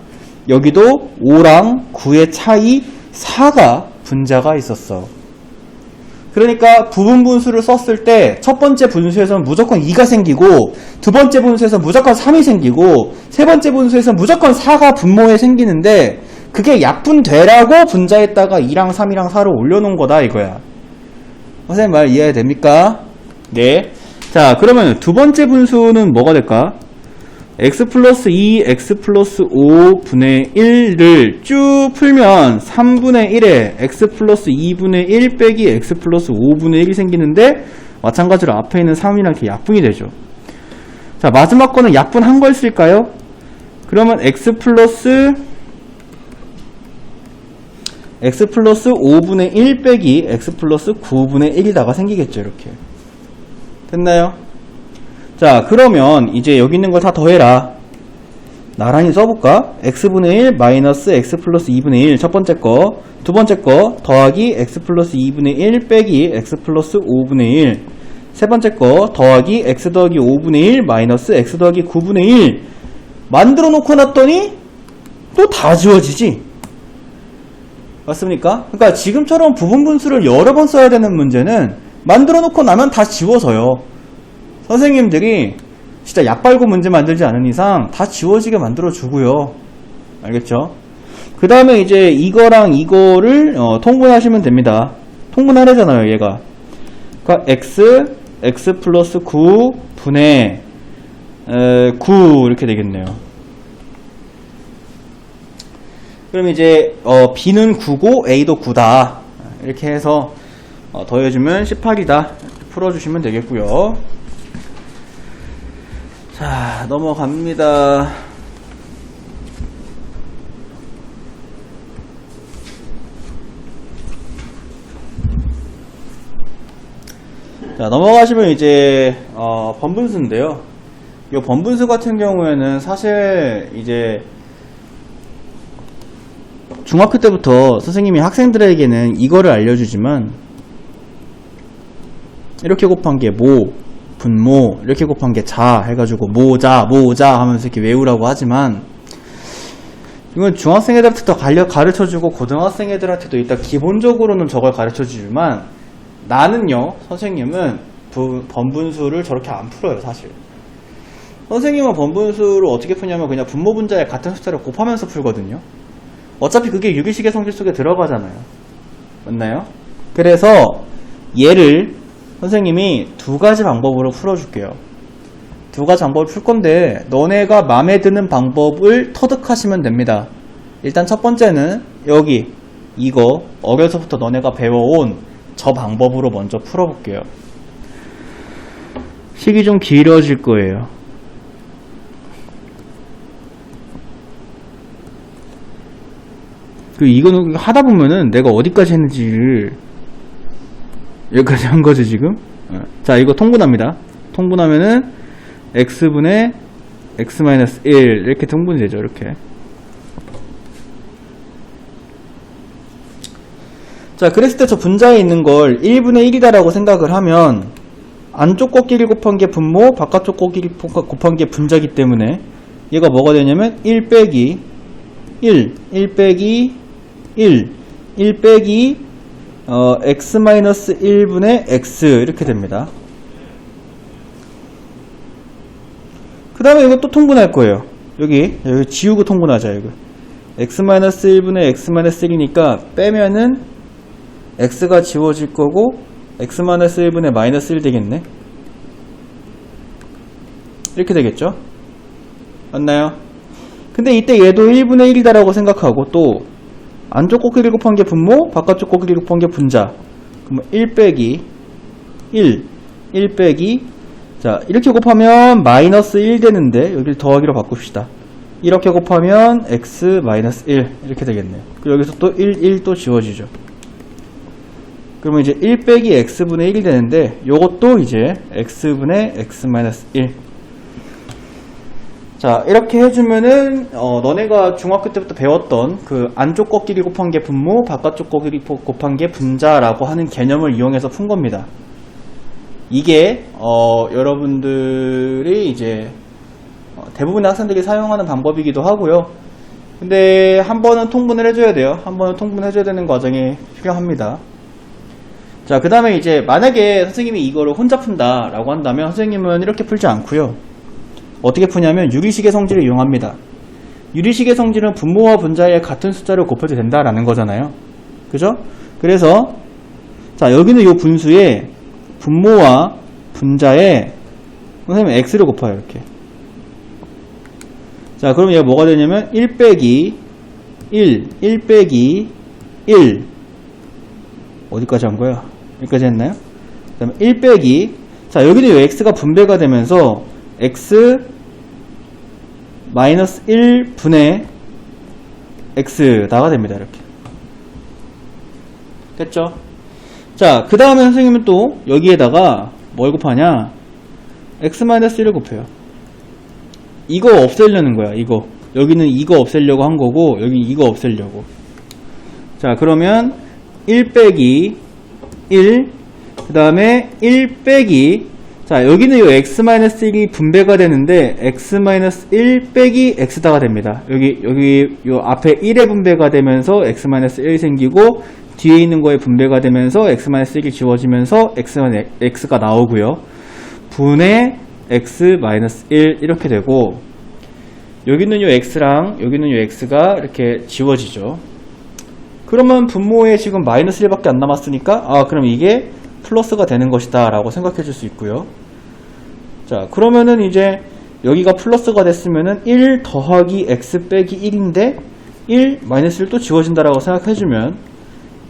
여기도 5랑 9의 차이 4가 분자가 있었어. 그러니까 부분분수를 썼을 때 첫 번째 분수에서는 무조건 2가 생기고, 두 번째 분수에서는 무조건 3이 생기고, 세 번째 분수에서는 무조건 4가 분모에 생기는데, 그게 약분되라고 분자에다가 2랑 3이랑 4를 올려놓은 거다 이거야. 선생님 말 이해됩니까? 네. 자, 그러면 두 번째 분수는 뭐가 될까? x 플러스 2, x 플러스 5분의 1를 쭉 풀면 3분의 1에 x 플러스 2분의 1 빼기 x 플러스 5분의 1이 생기는데, 마찬가지로 앞에 있는 3이랑 이렇게 약분이 되죠. 자, 마지막 거는 약분한 걸 쓸까요? 그러면 x 플러스 5분의 1 빼기 x 플러스 9분의 1이다가 생기겠죠. 이렇게 됐나요? 자, 그러면 이제 여기 있는 걸 다 더해라. 나란히 써볼까? x분의 1 마이너스 x 플러스 2분의 1 첫 번째 거, 두 번째 거 더하기 x 플러스 2분의 1 빼기 x 플러스 5분의 1, 세 번째 거 더하기 x 더하기 5분의 1 마이너스 x 더하기 9분의 1 만들어 놓고 났더니 또 다 지워지지? 맞습니까? 그러니까 지금처럼 부분분수를 여러 번 써야 되는 문제는 만들어 놓고 나면 다 지워서요. 선생님들이 진짜 약 빨고 문제 만들지 않은 이상 다 지워지게 만들어 주고요. 알겠죠? 그 다음에 이제 이거랑 이거를 통분하시면 됩니다. 통분하래잖아요, 얘가. 그러니까 x 플러스 9 분의 9 이렇게 되겠네요. 그럼 이제 b는 9고 a도 9다. 이렇게 해서 더해주면 18이다. 풀어주시면 되겠고요. 자, 넘어갑니다. 자, 넘어가시면 이제 번분수인데요. 이 번분수 같은 경우에는 사실 이제 중학교 때부터 선생님이 학생들에게는 이거를 알려주지만, 이렇게 곱한 게 모, 분모, 이렇게 곱한 게 자 해가지고 모자 하면서 이렇게 외우라고 하지만, 이건 중학생 애들한테도 가르쳐주고 고등학생 애들한테도 일단 기본적으로는 저걸 가르쳐주지만, 나는요, 선생님은 번분수를 저렇게 안 풀어요. 사실 선생님은 번분수를 어떻게 푸냐면 그냥 분모 분자에 같은 숫자를 곱하면서 풀거든요. 어차피 그게 유기식의 성질 속에 들어가잖아요. 맞나요? 그래서 얘를 선생님이 두 가지 방법으로 풀어줄게요. 두 가지 방법을 풀 건데 너네가 마음에 드는 방법을 터득하시면 됩니다. 일단 첫 번째는 여기 이거 어려서부터 너네가 배워온 저 방법으로 먼저 풀어볼게요. 식이 좀 길어질 거예요. 이거는 하다 보면은 내가 어디까지 했는지를 여기까지 한 거죠 지금. 자, 이거 통분합니다. 통분하면은 x분의 x-1 이렇게 통분이 되죠. 이렇게. 자, 그랬을 때 저 분자에 있는 걸 1분의 1이다 라고 생각을 하면 안쪽 곱끼리 곱한 게 분모, 바깥쪽 곱끼리 곱한 게 분자기 때문에 얘가 뭐가 되냐면 1 빼기 1 빼기 1 빼기 x-1분의 x 이렇게 됩니다. 그 다음에 이거 또 통분할 거예요. 여기 지우고 통분하자. 이거 x-1분의 x-1이니까 빼면은 x가 지워질 거고 x-1분의 마이너스 1 되겠네. 이렇게 되겠죠? 맞나요? 근데 이때 얘도 1분의 1이다 라고 생각하고 또 안쪽 곱끼리 곱한 게 분모, 바깥쪽 곱끼리 곱한 게 분자. 그러면 1 빼기 1 빼기, 자, 이렇게 곱하면 마이너스 1 되는데 여기를 더하기로 바꿉시다. 이렇게 곱하면 x 마이너스 1 이렇게 되겠네요. 그리고 여기서 또 1 또 지워지죠. 그러면 이제 1 빼기 x분의 1이 되는데 요것도 이제 x분의 x 마이너스 1. 자, 이렇게 해주면은 너네가 중학교 때부터 배웠던 그 안쪽 꺾기기 곱한 게 분모, 바깥쪽 꺾기기 곱한 게 분자라고 하는 개념을 이용해서 푼 겁니다. 이게 여러분들이 이제 대부분의 학생들이 사용하는 방법이기도 하고요. 근데 한 번은 통분을 해줘야 돼요. 한 번은 통분해줘야 되는 과정이 필요합니다. 자, 그 다음에 이제 만약에 선생님이 이거를 혼자 푼다 라고 한다면 선생님은 이렇게 풀지 않고요. 어떻게 푸냐면 유리식의 성질을 이용합니다. 유리식의 성질은 분모와 분자의 같은 숫자를 곱해도 된다라는 거잖아요. 그죠? 그래서 자, 여기는 이 분수에 분모와 분자에 선생님 x를 곱해요. 이렇게. 자, 그럼 얘가 뭐가 되냐면 1 빼기 1, 1 빼기 1 어디까지 한 거야? 여기까지 했나요? 그 다음에 1 빼기 자, 여기는 이 x가 분배가 되면서 x 마이너스 1분의 x다가 됩니다. 이렇게. 됐죠? 자, 그 다음에 선생님은 또 여기에다가 뭘 곱하냐? x-1을 곱해요. 이거 없애려는 거야. 이거. 여기는 이거 없애려고 한 거고 여기 이거 없애려고. 자, 그러면 1 빼기 1 그 다음에 1 빼기 자, 여기는 이 x-1이 분배가 되는데 x-1 빼기 x다가 됩니다. 여기 요 앞에 1에 분배가 되면서 x-1이 생기고 뒤에 있는 거에 분배가 되면서 x-1이 지워지면서 x가 나오고요. 분의 x-1 이렇게 되고 여기는 요 x랑 여기는 요 x가 이렇게 지워지죠. 그러면 분모에 지금 마이너스 1밖에 안 남았으니까 그럼 이게 플러스가 되는 것이다 라고 생각해 줄 수 있고요. 자, 그러면은 이제 여기가 플러스가 됐으면은 1 더하기 x 빼기 1인데 1 마이너스 1 또 지워진다 라고 생각해 주면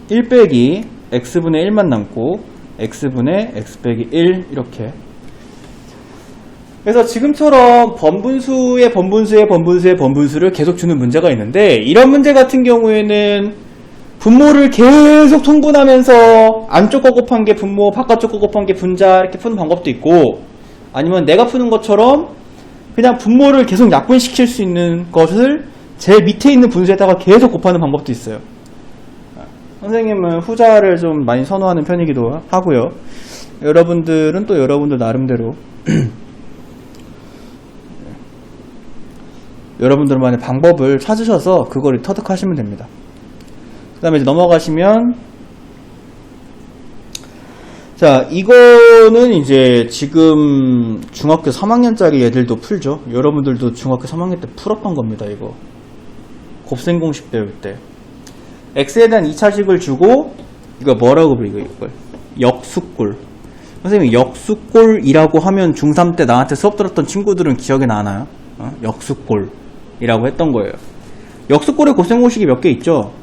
1 빼기 x분의 1만 남고 x분의 x 빼기 1 이렇게. 그래서 지금처럼 번분수의 번분수를 계속 주는 문제가 있는데 이런 문제 같은 경우에는 분모를 계속 통분하면서 안쪽 거 곱한 게 분모, 바깥쪽 거 곱한 게 분자 이렇게 푸는 방법도 있고 아니면 내가 푸는 것처럼 그냥 분모를 계속 약분시킬 수 있는 것을 제일 밑에 있는 분수에다가 계속 곱하는 방법도 있어요. 선생님은 후자를 좀 많이 선호하는 편이기도 하고요. 여러분들은 또 여러분들 나름대로 여러분들만의 방법을 찾으셔서 그거를 터득하시면 됩니다. 그 다음에 이제 넘어가시면 자, 이거는 이제 지금 중학교 3학년짜리 애들도 풀죠. 여러분들도 중학교 3학년 때 풀었던 겁니다. 이거 곱셈 공식 배울 때 x에 대한 2차식을 주고 이거 뭐라고 부르고 이걸 역수꼴. 선생님 역수꼴이라고 하면 중3 때 나한테 수업 들었던 친구들은 기억이 나나요? 역수꼴이라고 했던 거예요. 역수꼴의 곱셈 공식이 몇 개 있죠.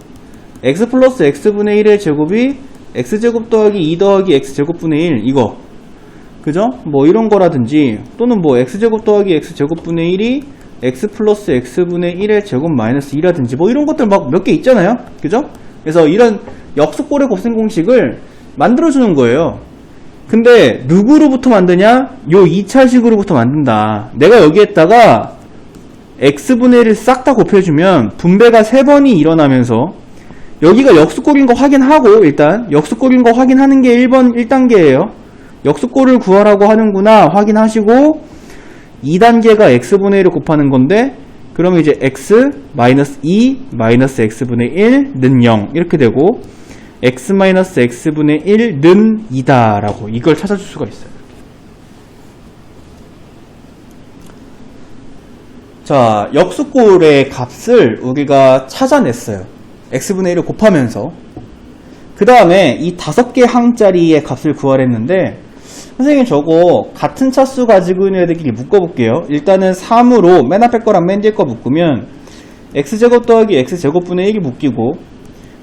x 플러스 x분의 1의 제곱이 x제곱 더하기 2 더하기 x제곱분의 1 이거 그죠? 뭐 이런 거라든지 또는 뭐 x제곱 더하기 x제곱분의 1이 x 플러스 x분의 1의 제곱 마이너스 2라든지 뭐 이런 것들 막 몇 개 있잖아요. 그죠? 그래서 이런 역수꼴의 곱셈 공식을 만들어주는 거예요. 근데 누구로부터 만드냐? 요 2차식으로부터 만든다. 내가 여기에다가 x분의 1을 싹 다 곱해주면 분배가 3번이 일어나면서 여기가 역수꼴인 거 확인하고 일단 역수꼴인 거 확인하는 게 1단계예요. 역수꼴을 구하라고 하는구나 확인하시고 2단계가 x분의 1을 곱하는 건데 그러면 이제 x 마이너스 2 마이너스 x분의 1는 0 이렇게 되고 x 마이너스 x분의 1는 2다 라고 이걸 찾아줄 수가 있어요. 자, 역수꼴의 값을 우리가 찾아냈어요. x분의 1을 곱하면서 그 다음에 이 5개 항짜리의 값을 구하랬는데 선생님 저거 같은 차수 가지고 있는 애들끼리 묶어볼게요. 일단은 3으로 맨 앞에 거랑 맨 뒤에 거 묶으면 x제곱 더하기 x제곱분의 1이 묶이고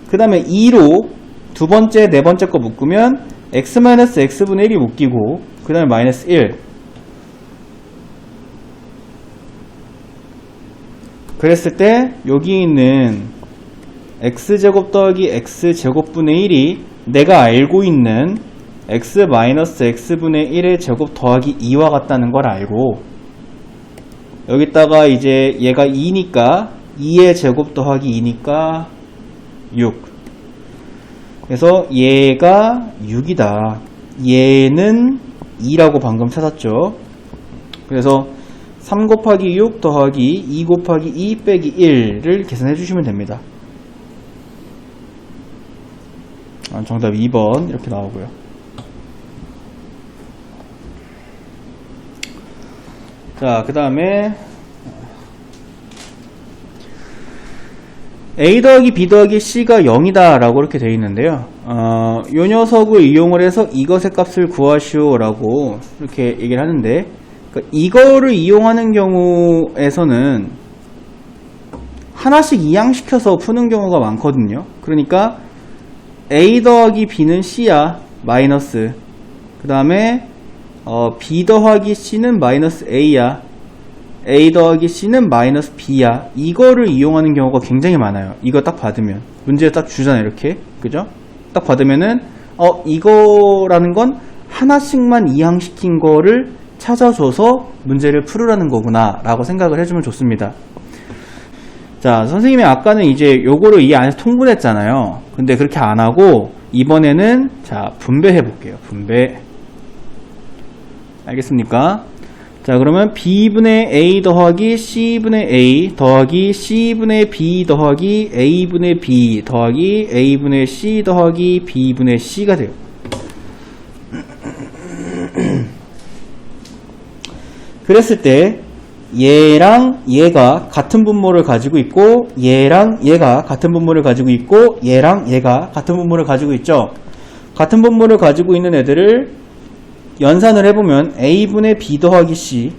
그 다음에 2로 두 번째 네 번째 거 묶으면 x-x분의 1이 묶이고 그 다음에 마이너스 1 그랬을 때 여기 있는 x제곱 더하기 x제곱분의 1이 내가 알고 있는 x-x분의 1의 제곱 더하기 2와 같다는 걸 알고 여기다가 이제 얘가 2니까 2의 제곱 더하기 2니까 6. 그래서 얘가 6이다. 얘는 2라고 방금 찾았죠. 그래서 3 곱하기 6 더하기 2 곱하기 2 빼기 1을 계산해 주시면 됩니다. 정답 2번 이렇게 나오고요. 자, 그 다음에 A 더하기 B 더하기 C가 0이다 라고 이렇게 되어 있는데요. 요 녀석을 이용을 해서 이것의 값을 구하시오 라고 이렇게 얘기를 하는데, 그러니까 이거를 이용하는 경우에서는 하나씩 이항시켜서 푸는 경우가 많거든요. 그러니까 A 더하기 B는 C야, 마이너스. 그 다음에 B 더하기 C는 마이너스 A야, A 더하기 C는 마이너스 B야. 이거를 이용하는 경우가 굉장히 많아요. 이거 딱 받으면 문제 딱 주잖아요. 이렇게, 그죠? 딱 받으면은 이거라는 건 하나씩만 이항시킨 거를 찾아줘서 문제를 풀으라는 거구나 라고 생각을 해주면 좋습니다. 자, 선생님이 아까는 이제 요거를 이 안에서 통분했잖아요. 근데 그렇게 안 하고 이번에는 자, 분배해 볼게요. 분배. 알겠습니까? 자, 그러면 B분의 A 더하기 C분의 A 더하기 C분의 B 더하기 A분의 B 더하기 A분의 C 더하기 B분의 C가 돼요. 그랬을 때 얘랑 얘가 같은 분모를 가지고 있고, 얘랑 얘가 같은 분모를 가지고 있고, 얘랑 얘가 같은 분모를 가지고 있죠. 같은 분모를 가지고 있는 애들을 연산을 해보면 A분의 B 더하기 C,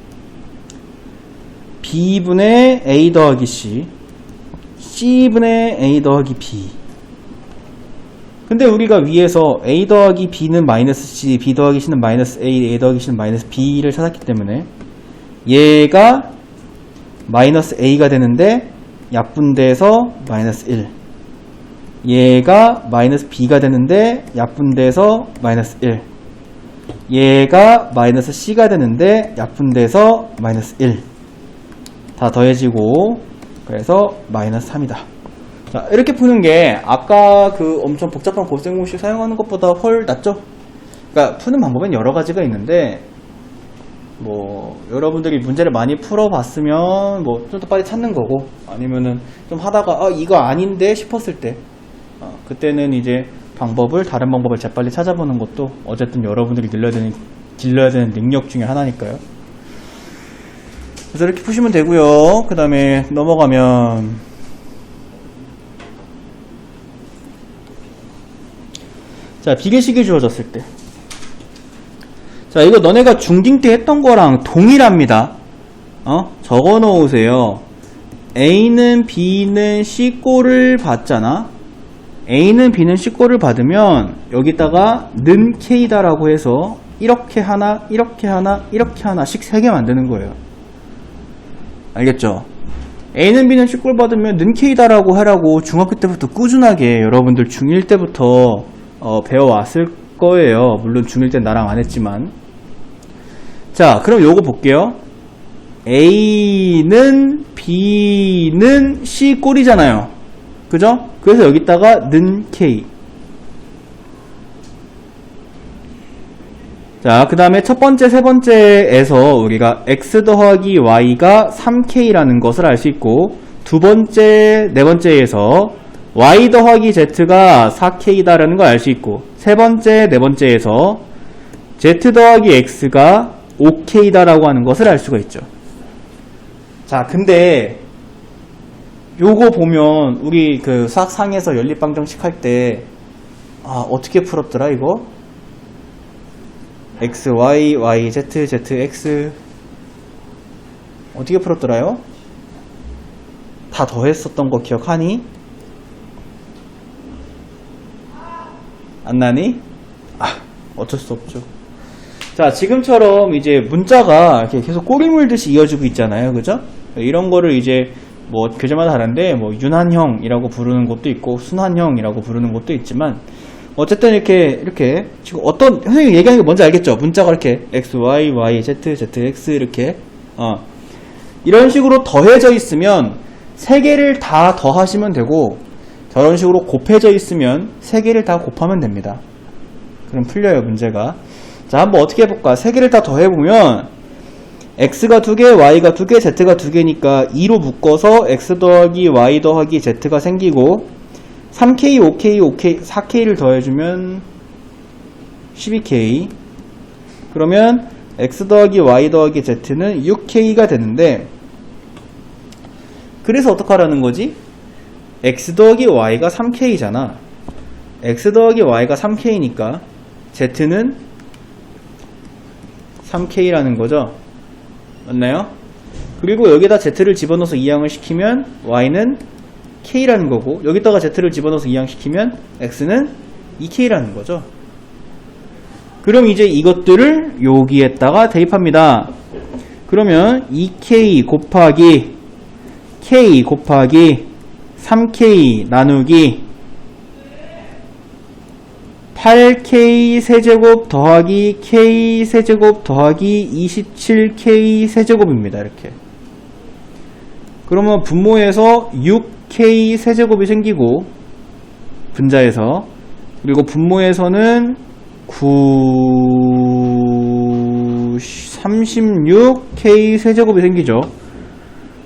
B분의 A 더하기 C, C분의 A 더하기 B. 근데 우리가 위에서 A 더하기 B는 마이너스 C, B 더하기 C는 마이너스 A, A 더하기 C는 마이너스 B를 찾았기 때문에 얘가 마이너스 A가 되는데 약분돼서 마이너스 1, 얘가 마이너스 B가 되는데 약분돼서 마이너스 1, 얘가 마이너스 C가 되는데 약분돼서 마이너스 1. 다 더해지고 그래서 마이너스 3이다. 자, 이렇게 푸는 게 아까 그 엄청 복잡한 곱셈 공식 사용하는 것보다 훨 낫죠? 그러니까 푸는 방법은 여러 가지가 있는데, 뭐 여러분들이 문제를 많이 풀어봤으면 뭐 좀 더 빨리 찾는 거고, 아니면은 좀 하다가 이거 아닌데 싶었을 때 그때는 이제 다른 방법을 재빨리 찾아보는 것도 어쨌든 여러분들이 길러야 되는 능력 중에 하나니까요. 그래서 이렇게 푸시면 되고요. 그 다음에 넘어가면 자, 비계식이 주어졌을 때, 자, 이거 너네가 중딩 때 했던 거랑 동일합니다. 적어 놓으세요. A는 B는 C꼴을 받잖아. A는 B는 C꼴을 받으면 여기다가 는 K다라고 해서 이렇게 하나, 이렇게 하나, 이렇게 하나씩 3개 만드는 거예요. 알겠죠? A는 B는 C꼴 받으면 는 K다라고 하라고 중학교 때부터 꾸준하게 여러분들 중1 때부터 배워왔을 거예요. 물론 중1 때 나랑 안 했지만. 자, 그럼 요거 볼게요. A는 B는 C꼴이잖아요. 그죠? 그래서 여기다가 는 K. 자, 그 다음에 첫 번째, 세 번째에서 우리가 X 더하기 Y가 3K라는 것을 알 수 있고, 두 번째, 네 번째에서 Y 더하기 Z가 4K다라는 걸 알 수 있고, 세 번째, 네 번째에서 Z 더하기 X가 5K다라고 하는 것을 알 수가 있죠. 자, 근데 요거 보면 우리 그 수학상에서 연립방정식 할 때 어떻게 풀었더라 이거? X, Y, Y, Z, Z, X 어떻게 풀었더라요? 다 더했었던 거 기억하니? 안 나니? 어쩔 수 없죠. 자, 지금처럼 이제 문자가 이렇게 계속 꼬리 물듯이 이어지고 있잖아요. 그죠? 이런 거를 이제 뭐 교재마다 다른데 뭐 윤한형이라고 부르는 것도 있고 순한형이라고 부르는 것도 있지만, 어쨌든 이렇게 지금 어떤 선생님이 얘기하는 게 뭔지 알겠죠? 문자가 이렇게 X, Y, Y, Z, Z, X 이렇게 이런 식으로 더해져 있으면 3개를 다 더하시면 되고, 저런 식으로 곱해져 있으면 3개를 다 곱하면 됩니다. 그럼 풀려요, 문제가. 자, 한번 어떻게 해볼까? 3개를 다 더해보면 x가 2개, y가 2개, z가 2개니까 2로 묶어서 x 더하기 y 더하기 z가 생기고, 3k, 5k, 4k를 더해주면 12k. 그러면 x 더하기 y 더하기 z는 6k가 되는데, 그래서 어떡하라는 거지? x 더하기 y가 3k잖아. x 더하기 y가 3k니까 z는 3k라는 거죠. 맞나요? 그리고 여기다 z를 집어넣어서 이항을 시키면 y는 k라는 거고, 여기다가 z를 집어넣어서 이항시키면 x는 2k라는 거죠. 그럼 이제 이것들을 여기에다가 대입합니다. 그러면 2k 곱하기 k 곱하기 3k 나누기 8k 세제곱 더하기 k 세제곱 더하기 27k 세제곱입니다. 이렇게. 그러면 분모에서 6k 세제곱이 생기고, 분자에서, 그리고 분모에서는 36k 세제곱이 생기죠.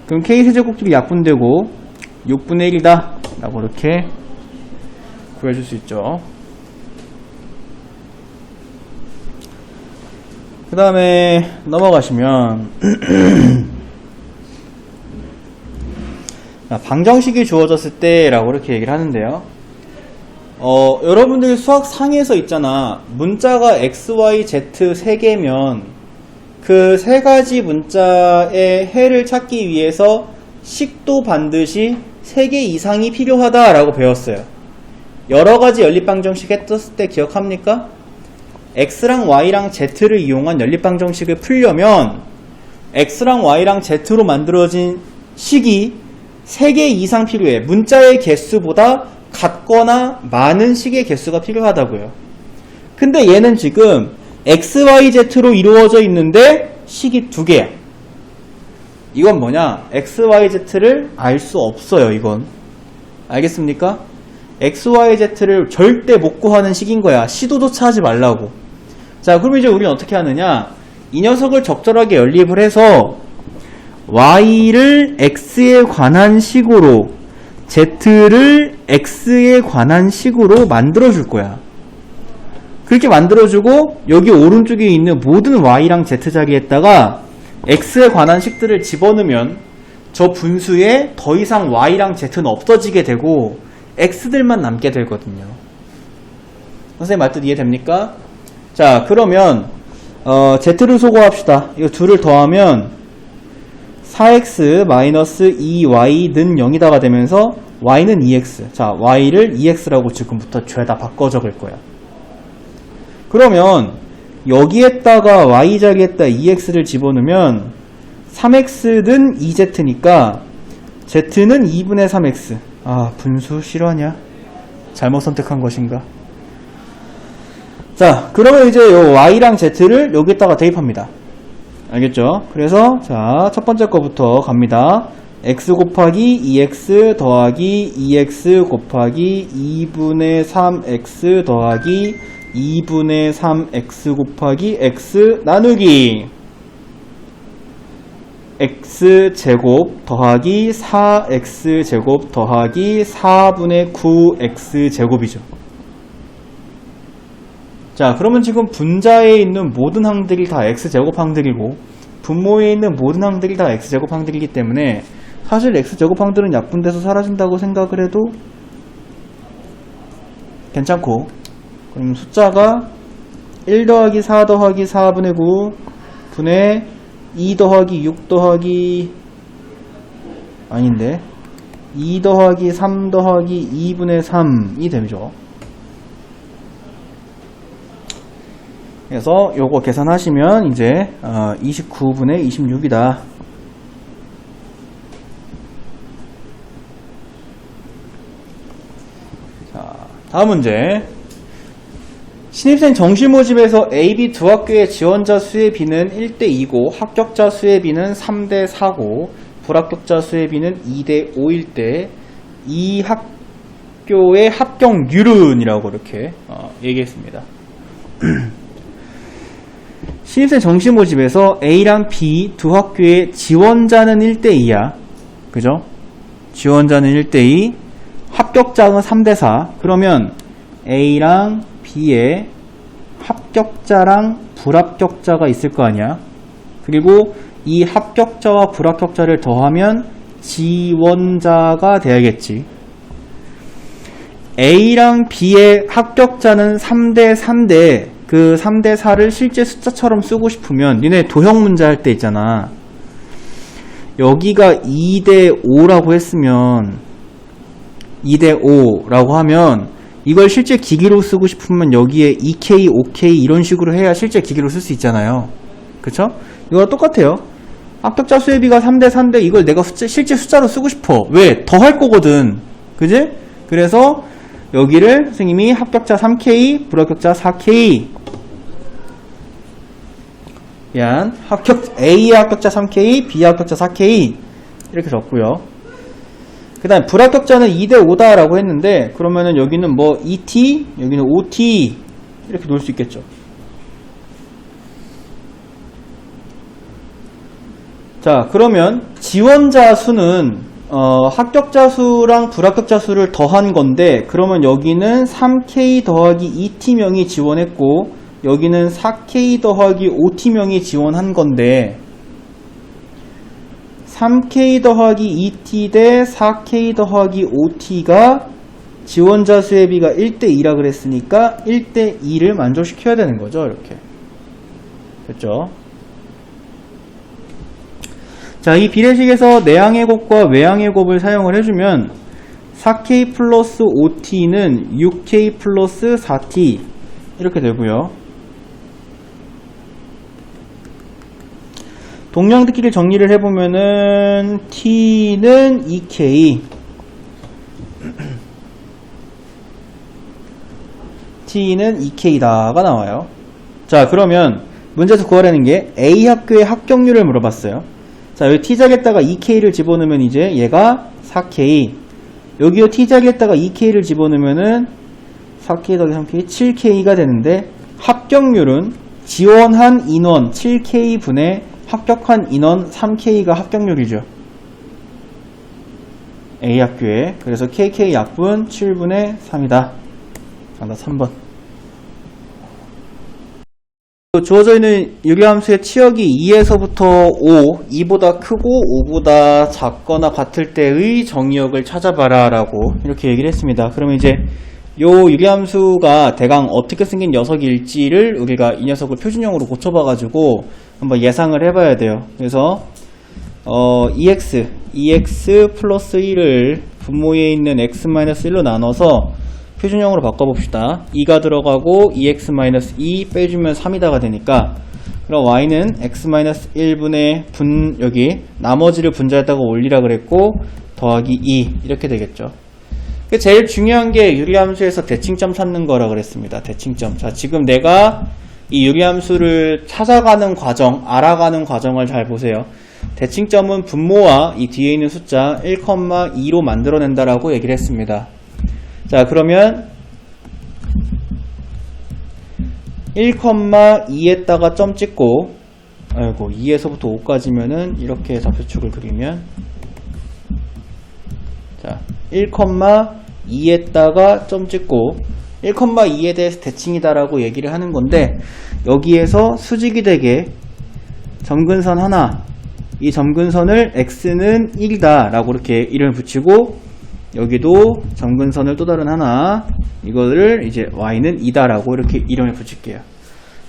그럼 k 세제곱들이 약분되고 6분의 1이다 라고 이렇게 구해줄 수 있죠. 그 다음에 넘어가시면 방정식이 주어졌을 때 라고 이렇게 얘기를 하는데요. 여러분들 수학 상에서 있잖아. 문자가 x, y, z 3개면 그 3가지 문자의 해를 찾기 위해서 식도 반드시 3개 이상이 필요하다라고 배웠어요. 여러가지 연립방정식 했었을 때 기억합니까? x랑 y랑 z를 이용한 연립방정식을 풀려면 x랑 y랑 z로 만들어진 식이 3개 이상 필요해. 문자의 개수보다 같거나 많은 식의 개수가 필요하다고요. 근데 얘는 지금 x, y, z로 이루어져 있는데 식이 2개야. 이건 뭐냐? x, y, z를 알 수 없어요. 이건. 알겠습니까? x, y, z를 절대 못 구하는 식인 거야. 시도조차 하지 말라고. 자, 그럼 이제 우리는 어떻게 하느냐? 이 녀석을 적절하게 연립을 해서 y를 x에 관한 식으로, z를 x에 관한 식으로 만들어줄 거야. 그렇게 만들어주고 여기 오른쪽에 있는 모든 y랑 z 자리에다가 x에 관한 식들을 집어넣으면 저 분수에 더 이상 y랑 z는 없어지게 되고 x들만 남게 되거든요. 선생님 말뜻 이해됩니까? 자, 그러면 z를 소거합시다. 이거 둘을 더하면 4x-2y는 0이다가 되면서 y는 2x. 자, y를 2x라고 지금부터 죄다 바꿔 적을 거야. 그러면 여기에다가 y 자리에다 2x를 집어넣으면 3x는 2z니까 z는 2분의 3x. 아, 분수 실화냐? 잘못 선택한 것인가? 자, 그러면 이제 요 y랑 z를 여기에다가 대입합니다. 알겠죠? 그래서 자, 첫 번째 거부터 갑니다. x 곱하기 2x 더하기 2x 곱하기 2분의 3x 더하기 2분의 3x 곱하기 x 나누기 x제곱 더하기 4x제곱 더하기 4분의 9x제곱이죠. 자, 그러면 지금 분자에 있는 모든 항들이 다 x제곱 항들이고 분모에 있는 모든 항들이 다 x제곱 항들이기 때문에 사실 x제곱 항들은 약분돼서 사라진다고 생각을 해도 괜찮고, 그럼 숫자가 1 더하기 4 더하기 4분의 9 분의 2 더하기 6 더하기 아닌데 2 더하기 3 더하기 2분의 3이 되죠. 그래서 요거 계산하시면 이제 29분의 26이다. 자, 다음 문제. 신입생 정시 모집에서 A, B 두 학교의 지원자 수의 비는 1대2고 합격자 수의 비는 3대4고 불합격자 수의 비는 2대5일 때 이 학교의 합격률은 이라고 이렇게 얘기했습니다. 신입생 정시 모집에서 A랑 B 두 학교의 지원자는 1대2야. 그죠? 지원자는 1대2, 합격자는 3대4. 그러면 A랑 B에 합격자랑 불합격자가 있을 거 아니야. 그리고 이 합격자와 불합격자를 더하면 지원자가 돼야겠지. A랑 B의 합격자는 3대4인데 그 3대4를 실제 숫자처럼 쓰고 싶으면 니네 도형 문제 할 때 있잖아. 여기가 2대5라고 했으면 2대5라고 하면 이걸 실제 기기로 쓰고 싶으면 여기에 2K, 5K 이런 식으로 해야 실제 기기로 쓸 수 있잖아요. 그쵸? 이거랑 똑같아요. 합격자 수의 비가 3대4인데 이걸 내가 실제 숫자로 쓰고 싶어. 왜? 더 할 거거든. 그지? 그래서 여기를 선생님이 합격자 3K, 불합격자 4K A의 합격자 3K, B의 합격자 4K 이렇게 적고요. 그 다음 불합격자는 2대5다 라고 했는데 그러면은 여기는 뭐 2T, 여기는 5T 이렇게 놓을 수 있겠죠. 자, 그러면 지원자 수는 합격자 수랑 불합격자 수를 더한 건데 그러면 여기는 3K 더하기 2T명이 지원했고 여기는 4K 더하기 5T명이 지원한 건데 3K 더하기 2T 대 4K 더하기 5T가 지원자 수의 비가 1대2라 그랬으니까 1대2를 만족시켜야 되는 거죠. 이렇게. 됐죠? 자, 이 비례식에서 내항의 곱과 외항의 곱을 사용을 해주면 4K 플러스 5T는 6K 플러스 4T 이렇게 되고요. 동량 듣기를 정리를 해보면은 T는 2K T는 2K다가 나와요. 자, 그러면 문제에서 구하라는 게 A 학교의 합격률을 물어봤어요. 자, 여기 T작에다가 2K를 집어넣으면 이제 얘가 4K 여기요 T작에다가 2K를 집어넣으면은 4K 더하기 3K 7K가 되는데 합격률은 지원한 인원 7K분의 합격한 인원 3K가 합격률이죠. A 학교에. 그래서 KK 약분 7분의 3이다. 정답 3번. 주어져 있는 유리함수의 치역이 2에서부터 5, 2보다 크고 5보다 작거나 같을 때의 정의역을 찾아봐라 라고 이렇게 얘기를 했습니다. 그러면 이제 요 유리함수가 대강 어떻게 생긴 녀석일지를 우리가 이 녀석을 표준형으로 고쳐봐가지고 한번 예상을 해봐야 돼요. 그래서 EX 플러스 1을 분모에 있는 X-1로 나눠서 표준형으로 바꿔봅시다. 2가 들어가고 EX-2 빼주면 3이다가 되니까 그럼 Y는 X-1분의 여기 나머지를 분자에다가 올리라 그랬고 더하기 2 이렇게 되겠죠. 제일 중요한 게 유리함수에서 대칭점 찾는 거라 그랬습니다. 대칭점. 자, 지금 내가 이 유리함수를 찾아가는 과정, 알아가는 과정을 잘 보세요. 대칭점은 분모와 이 뒤에 있는 숫자 1,2로 만들어낸다라고 얘기를 했습니다. 자, 그러면 1,2에다가 점 찍고 2에서부터 5까지면은 이렇게 좌표축을 그리면 자, 1,2에다가 점 찍고 1,2에 대해서 대칭이다라고 얘기를 하는 건데 여기에서 수직이 되게 점근선 하나 이 점근선을 x는 1이다 라고 이렇게 이름을 붙이고 여기도 점근선을 또 다른 하나 이거를 이제 y는 2다 라고 이렇게 이름을 붙일게요.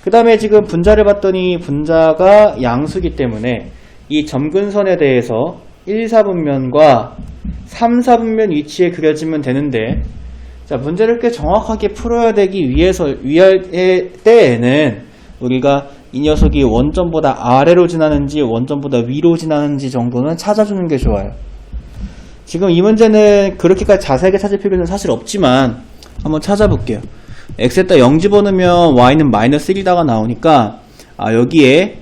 그 다음에 지금 분자를 봤더니 분자가 양수기 때문에 이 점근선에 대해서 1, 4분면과 3, 4분면 위치에 그려지면 되는데 자, 문제를 꽤 정확하게 풀어야 되기 위할 때에는 우리가 이 녀석이 원점보다 아래로 지나는지 원점보다 위로 지나는지 정도는 찾아주는 게 좋아요. 지금 이 문제는 그렇게까지 자세하게 찾을 필요는 사실 없지만 한번 찾아볼게요. x에다 0 집어넣으면 y는 마이너스 1이다가 나오니까 여기에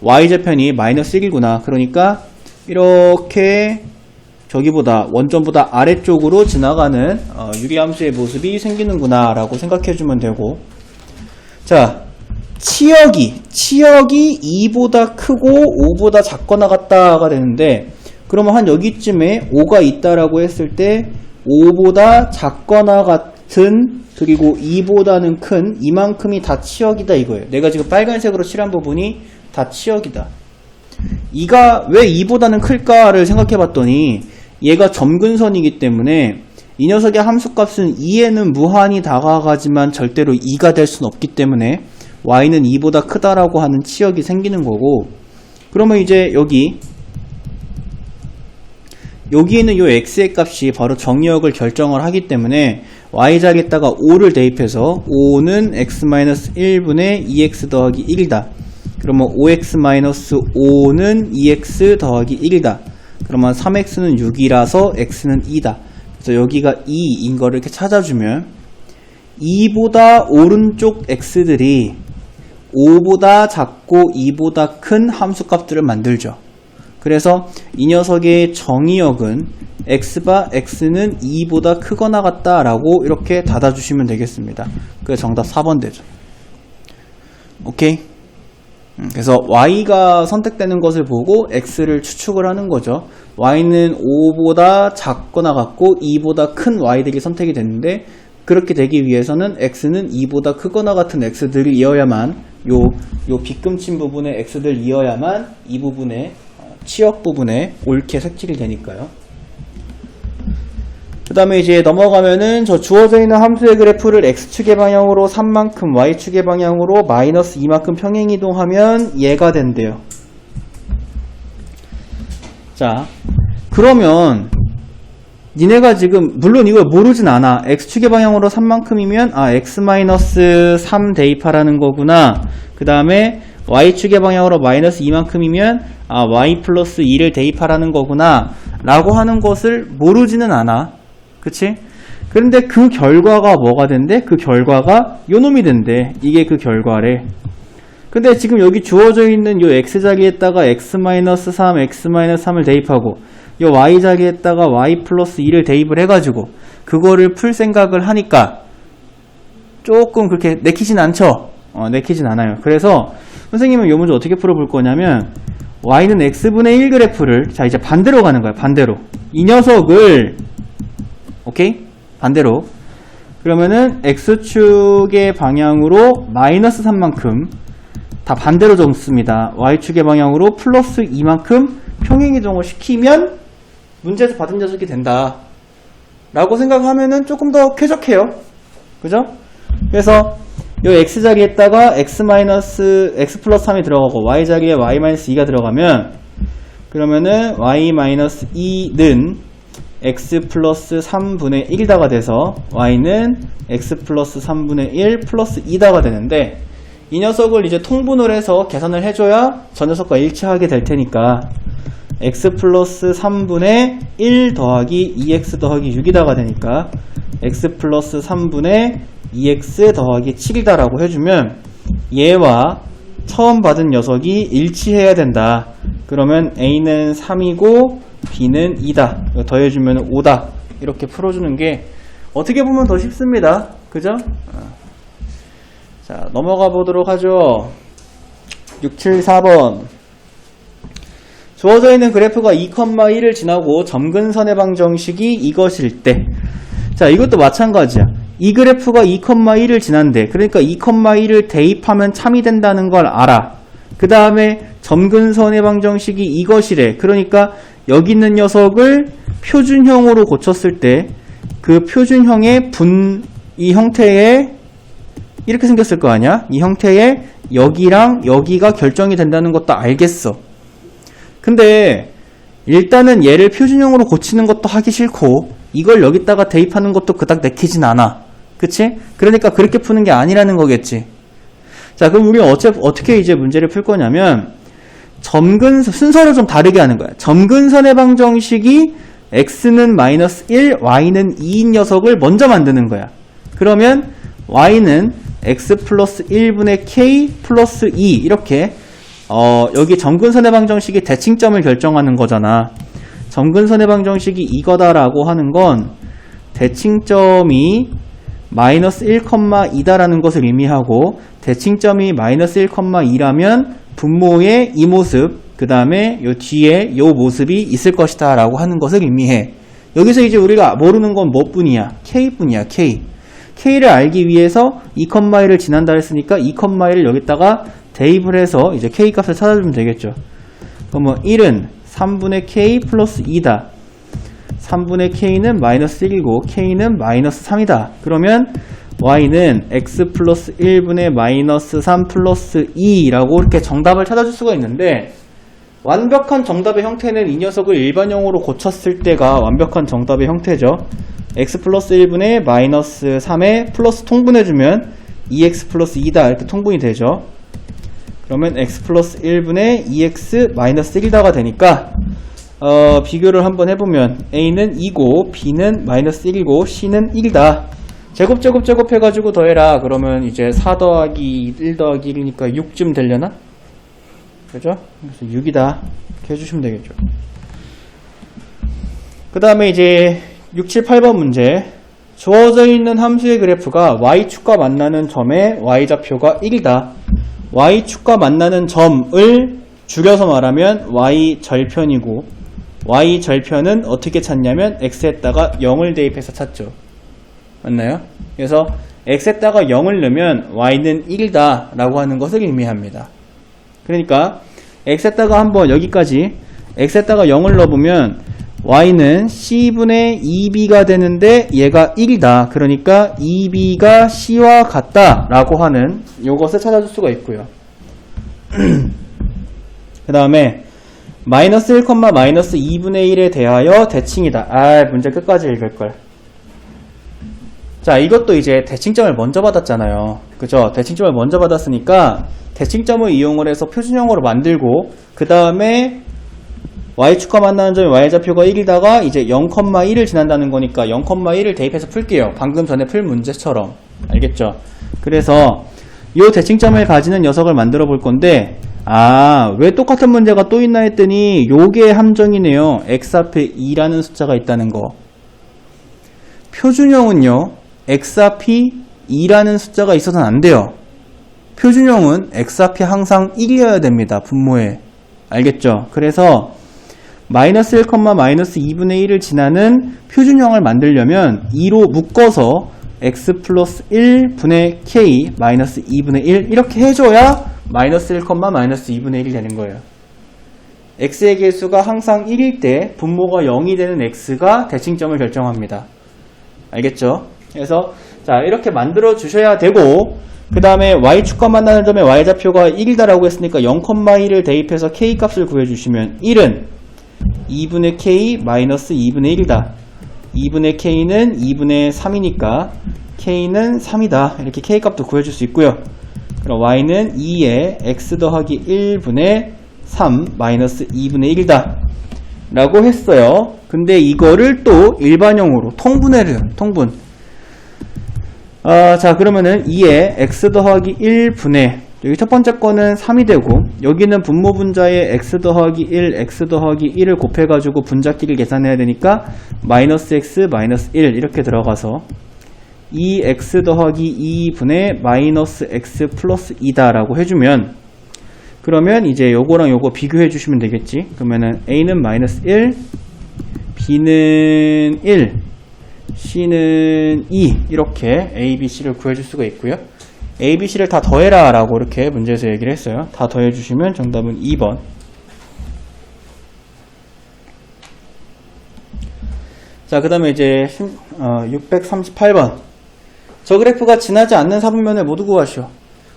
y좌편이 마이너스 1이구나. 그러니까 이렇게 저기보다 원점보다 아래쪽으로 지나가는 유리함수의 모습이 생기는구나 라고 생각해주면 되고, 자, 치역이 2보다 크고 5보다 작거나 같다가 되는데, 그러면 한 여기쯤에 5가 있다라고 했을 때 5보다 작거나 같은, 그리고 2보다는 큰 이만큼이 다 치역이다 이거예요. 내가 지금 빨간색으로 칠한 부분이 다 치역이다. 이가 왜 2보다는 클까를 생각해 봤더니 얘가 점근선이기 때문에 이 녀석의 함수값은 2에는 무한히 다가가지만 절대로 2가 될 수는 없기 때문에 y는 2보다 크다라고 하는 치역이 생기는 거고, 그러면 이제 여기에 있는 요 x의 값이 바로 정의역을 결정을 하기 때문에 y자리에다가 5를 대입해서 5는 x-1분의 2x 더하기 1이다. 그러면 5x-5는 2x 더하기 1이다. 그러면 3x는 6이라서 x는 2다. 그래서 여기가 2인 거를 이렇게 찾아주면 2보다 오른쪽 x들이 5보다 작고 2보다 큰 함수값들을 만들죠. 그래서 이 녀석의 정의역은 x바 x는 2보다 크거나 같다라고 이렇게 닫아주시면 되겠습니다. 그래서 정답 4번 되죠. 오케이? 그래서 y가 선택되는 것을 보고 x를 추측을 하는 거죠. y는 5보다 작거나 같고 2보다 큰 y들이 선택이 됐는데, 그렇게 되기 위해서는 x는 2보다 크거나 같은 x들이어야만, 요 빗금친 부분의 x들이어야만 이 부분에 치역 부분에 옳게 색칠이 되니까요. 그 다음에 이제 넘어가면은 저 주어져 있는 함수의 그래프를 x축의 방향으로 3만큼, y축의 방향으로 마이너스 2만큼 평행이동하면 얘가 된대요. 자, 그러면 니네가 지금 물론 이걸 모르진 않아. x축의 방향으로 3만큼이면 x-3 대입하라는 거구나. 그 다음에 y축의 방향으로 마이너스 2만큼이면 y 플러스 2를 대입하라는 거구나 라고 하는 것을 모르지는 않아. 그치? 그런데 그 결과가 뭐가 된대? 그 결과가 요놈이 된대. 이게 그 결과래. 근데 지금 여기 주어져 있는 요 x자리에다가 x-3, x-3을 대입하고 요 y자리에다가 y 플러스 2를 대입을 해가지고 그거를 풀 생각을 하니까 조금 그렇게 내키진 않죠? 내키진 않아요. 그래서 선생님은 요 문제 어떻게 풀어볼 거냐면, y는 x분의 1 그래프를, 자 이제 반대로 가는 거야. 반대로 이 녀석을, 오케이? 반대로. 그러면은 x축의 방향으로 마이너스 3만큼 다 반대로 적습니다. y축의 방향으로 플러스 2만큼 평행이동을 시키면 문제에서 받은 녀석이 된다 라고 생각하면은 조금 더 쾌적해요. 그죠? 그래서 요 x자리에다가 x 플러스 3이 들어가고 y자리에 y-2가 들어가면, 그러면은 y-2는 x 플러스 3분의 1이다가 돼서 y는 x 플러스 3분의 1 플러스 2다가 되는데, 이 녀석을 이제 통분을 해서 계산을 해줘야 저 녀석과 일치하게 될 테니까 x 플러스 3분의 1 더하기 2x 더하기 6이다가 되니까 x 플러스 3분의 2x 더하기 7이다 라고 해주면 얘와 처음 받은 녀석이 일치해야 된다. 그러면 a는 3이고 b는 2다. 이거 더해주면 5다. 이렇게 풀어주는 게 어떻게 보면 더 쉽습니다. 그죠? 자, 넘어가 보도록 하죠. 674번. 주어져 있는 그래프가 2,1을 지나고 점근선의 방정식이 이것일 때, 자 이것도 마찬가지야. 이 그래프가 2,1을 지난대. 그러니까 2,1을 대입하면 참이 된다는 걸 알아. 그 다음에 점근선의 방정식이 이것이래. 그러니까 여기 있는 녀석을 표준형으로 고쳤을 때 그 표준형의 이 형태에 이렇게 생겼을 거 아니야? 이 형태에 여기랑 여기가 결정이 된다는 것도 알겠어. 근데 일단은 얘를 표준형으로 고치는 것도 하기 싫고 이걸 여기다가 대입하는 것도 그닥 내키진 않아. 그치? 그러니까 그렇게 푸는 게 아니라는 거겠지. 자, 그럼 우리 어떻게 이제 문제를 풀 거냐면, 순서를 좀 다르게 하는 거야. 점근선의 방정식이 x는 마이너스 1, y는 2인 녀석을 먼저 만드는 거야. 그러면 y는 x 플러스 1분의 k 플러스 2 이렇게 여기 점근선의 방정식이 대칭점을 결정하는 거잖아. 점근선의 방정식이 이거다라고 하는 건 대칭점이 마이너스 1,2다라는 것을 의미하고 대칭점이 마이너스 1,2라면 분모의 이 모습 그 다음에 요 뒤에 요 모습이 있을 것이다 라고 하는 것을 의미해. 여기서 이제 우리가 모르는 건 뭐뿐이야? K뿐이야. K를 알기 위해서 2,1을 지난다 했으니까 2,1을 여기다가 대입을 해서 이제 K 값을 찾아주면 되겠죠. 그러면 1은 3분의 K 플러스 2다. 3분의 K는 마이너스 1이고 K는 마이너스 3이다. 그러면 Y는 X 플러스 1분의 마이너스 3 플러스 2라고 이렇게 정답을 찾아줄 수가 있는데 완벽한 정답의 형태는 이 녀석을 일반형으로 고쳤을 때가 완벽한 정답의 형태죠. X 플러스 1분의 마이너스 3에 플러스 통분해주면 2X 플러스 2다 이렇게 통분이 되죠. 그러면 X 플러스 1분의 2X 마이너스 1이다가 되니까 비교를 한번 해보면 A는 2고 B는 마이너스 1이고 C는 1이다. 제곱 해가지고 더해라. 그러면 이제 4 더하기 1 더하기 1이니까 6쯤 되려나? 그죠? 그래서 6이다. 이렇게 해주시면 되겠죠. 그 다음에 이제 6, 7, 8번 문제. 주어져 있는 함수의 그래프가 y축과 만나는 점의 y좌표가 1이다. y축과 만나는 점을 줄여서 말하면 y절편이고 y절편은 어떻게 찾냐면 x에다가 0을 대입해서 찾죠. 맞나요? 그래서 x에다가 0을 넣으면 y는 1이다 라고 하는 것을 의미합니다. 그러니까 x에다가 한번 여기까지 x에다가 0을 넣어보면 y는 c분의 2b가 되는데 얘가 1이다. 그러니까 2b가 c와 같다 라고 하는 요것을 찾아줄 수가 있고요. 그 다음에 마이너스 1, 마이너스 2분의 1에 대하여 대칭이다. 문제 끝까지 읽을걸. 자, 이것도 이제 대칭점을 먼저 받았잖아요. 그죠? 대칭점을 먼저 받았으니까 대칭점을 이용을 해서 표준형으로 만들고 그 다음에 y축과 만나는 점의 y좌표가 1이다가 이제 0,1을 지난다는 거니까 0,1을 대입해서 풀게요. 방금 전에 풀 문제처럼. 알겠죠? 그래서 이 대칭점을 가지는 녀석을 만들어 볼 건데 왜 똑같은 문제가 또 있나 했더니 요게 함정이네요. x 앞에 2라는 숫자가 있다는 거. 표준형은요. x 앞이 2라는 숫자가 있어서는 안 돼요. 표준형은 x 앞이 항상 1이어야 됩니다. 분모에. 알겠죠? 그래서 마이너스 1, 마이너스 2분의 1을 지나는 표준형을 만들려면 2로 묶어서 x 플러스 1분의 k 마이너스 2분의 1 이렇게 해줘야 마이너스 1, 마이너스 2분의 1이 되는 거예요. x의 개수가 항상 1일 때 분모가 0이 되는 x가 대칭점을 결정합니다. 알겠죠? 그래서 자 이렇게 만들어 주셔야 되고 그 다음에 y축과 만나는 점의 y좌표가 1이다라고 했으니까 0,1을 대입해서 k 값을 구해주시면 1은 2분의 k 마이너스 2분의 1이다. 2분의 k는 2분의 3이니까 k는 3이다. 이렇게 k 값도 구해줄 수 있고요. 그럼 y는 2에 x 더하기 1분의 3 마이너스 2분의 1이다. 라고 했어요. 근데 이거를 또 일반형으로 통분해요. 통분. 자 그러면은 2에 x 더하기 1분의 여기 첫 번째 거는 3이 되고 여기는 분모 분자에 x 더하기 1, x 더하기 1을 곱해가지고 분자끼리 계산해야 되니까 마이너스 x, 마이너스 1 이렇게 들어가서 2x 더하기 2분의 마이너스 x 플러스 2다 라고 해주면 그러면 이제 요거랑 요거 비교해 주시면 되겠지. 그러면은 a는 마이너스 1, b는 1, c는 2 이렇게 a, b, c를 구해줄 수가 있고요. a, b, c를 다 더해라 라고 이렇게 문제에서 얘기를 했어요. 다 더해주시면 정답은 2번. 자 그 다음에 이제 638번 저 그래프가 지나지 않는 사분면을 모두 구하시오.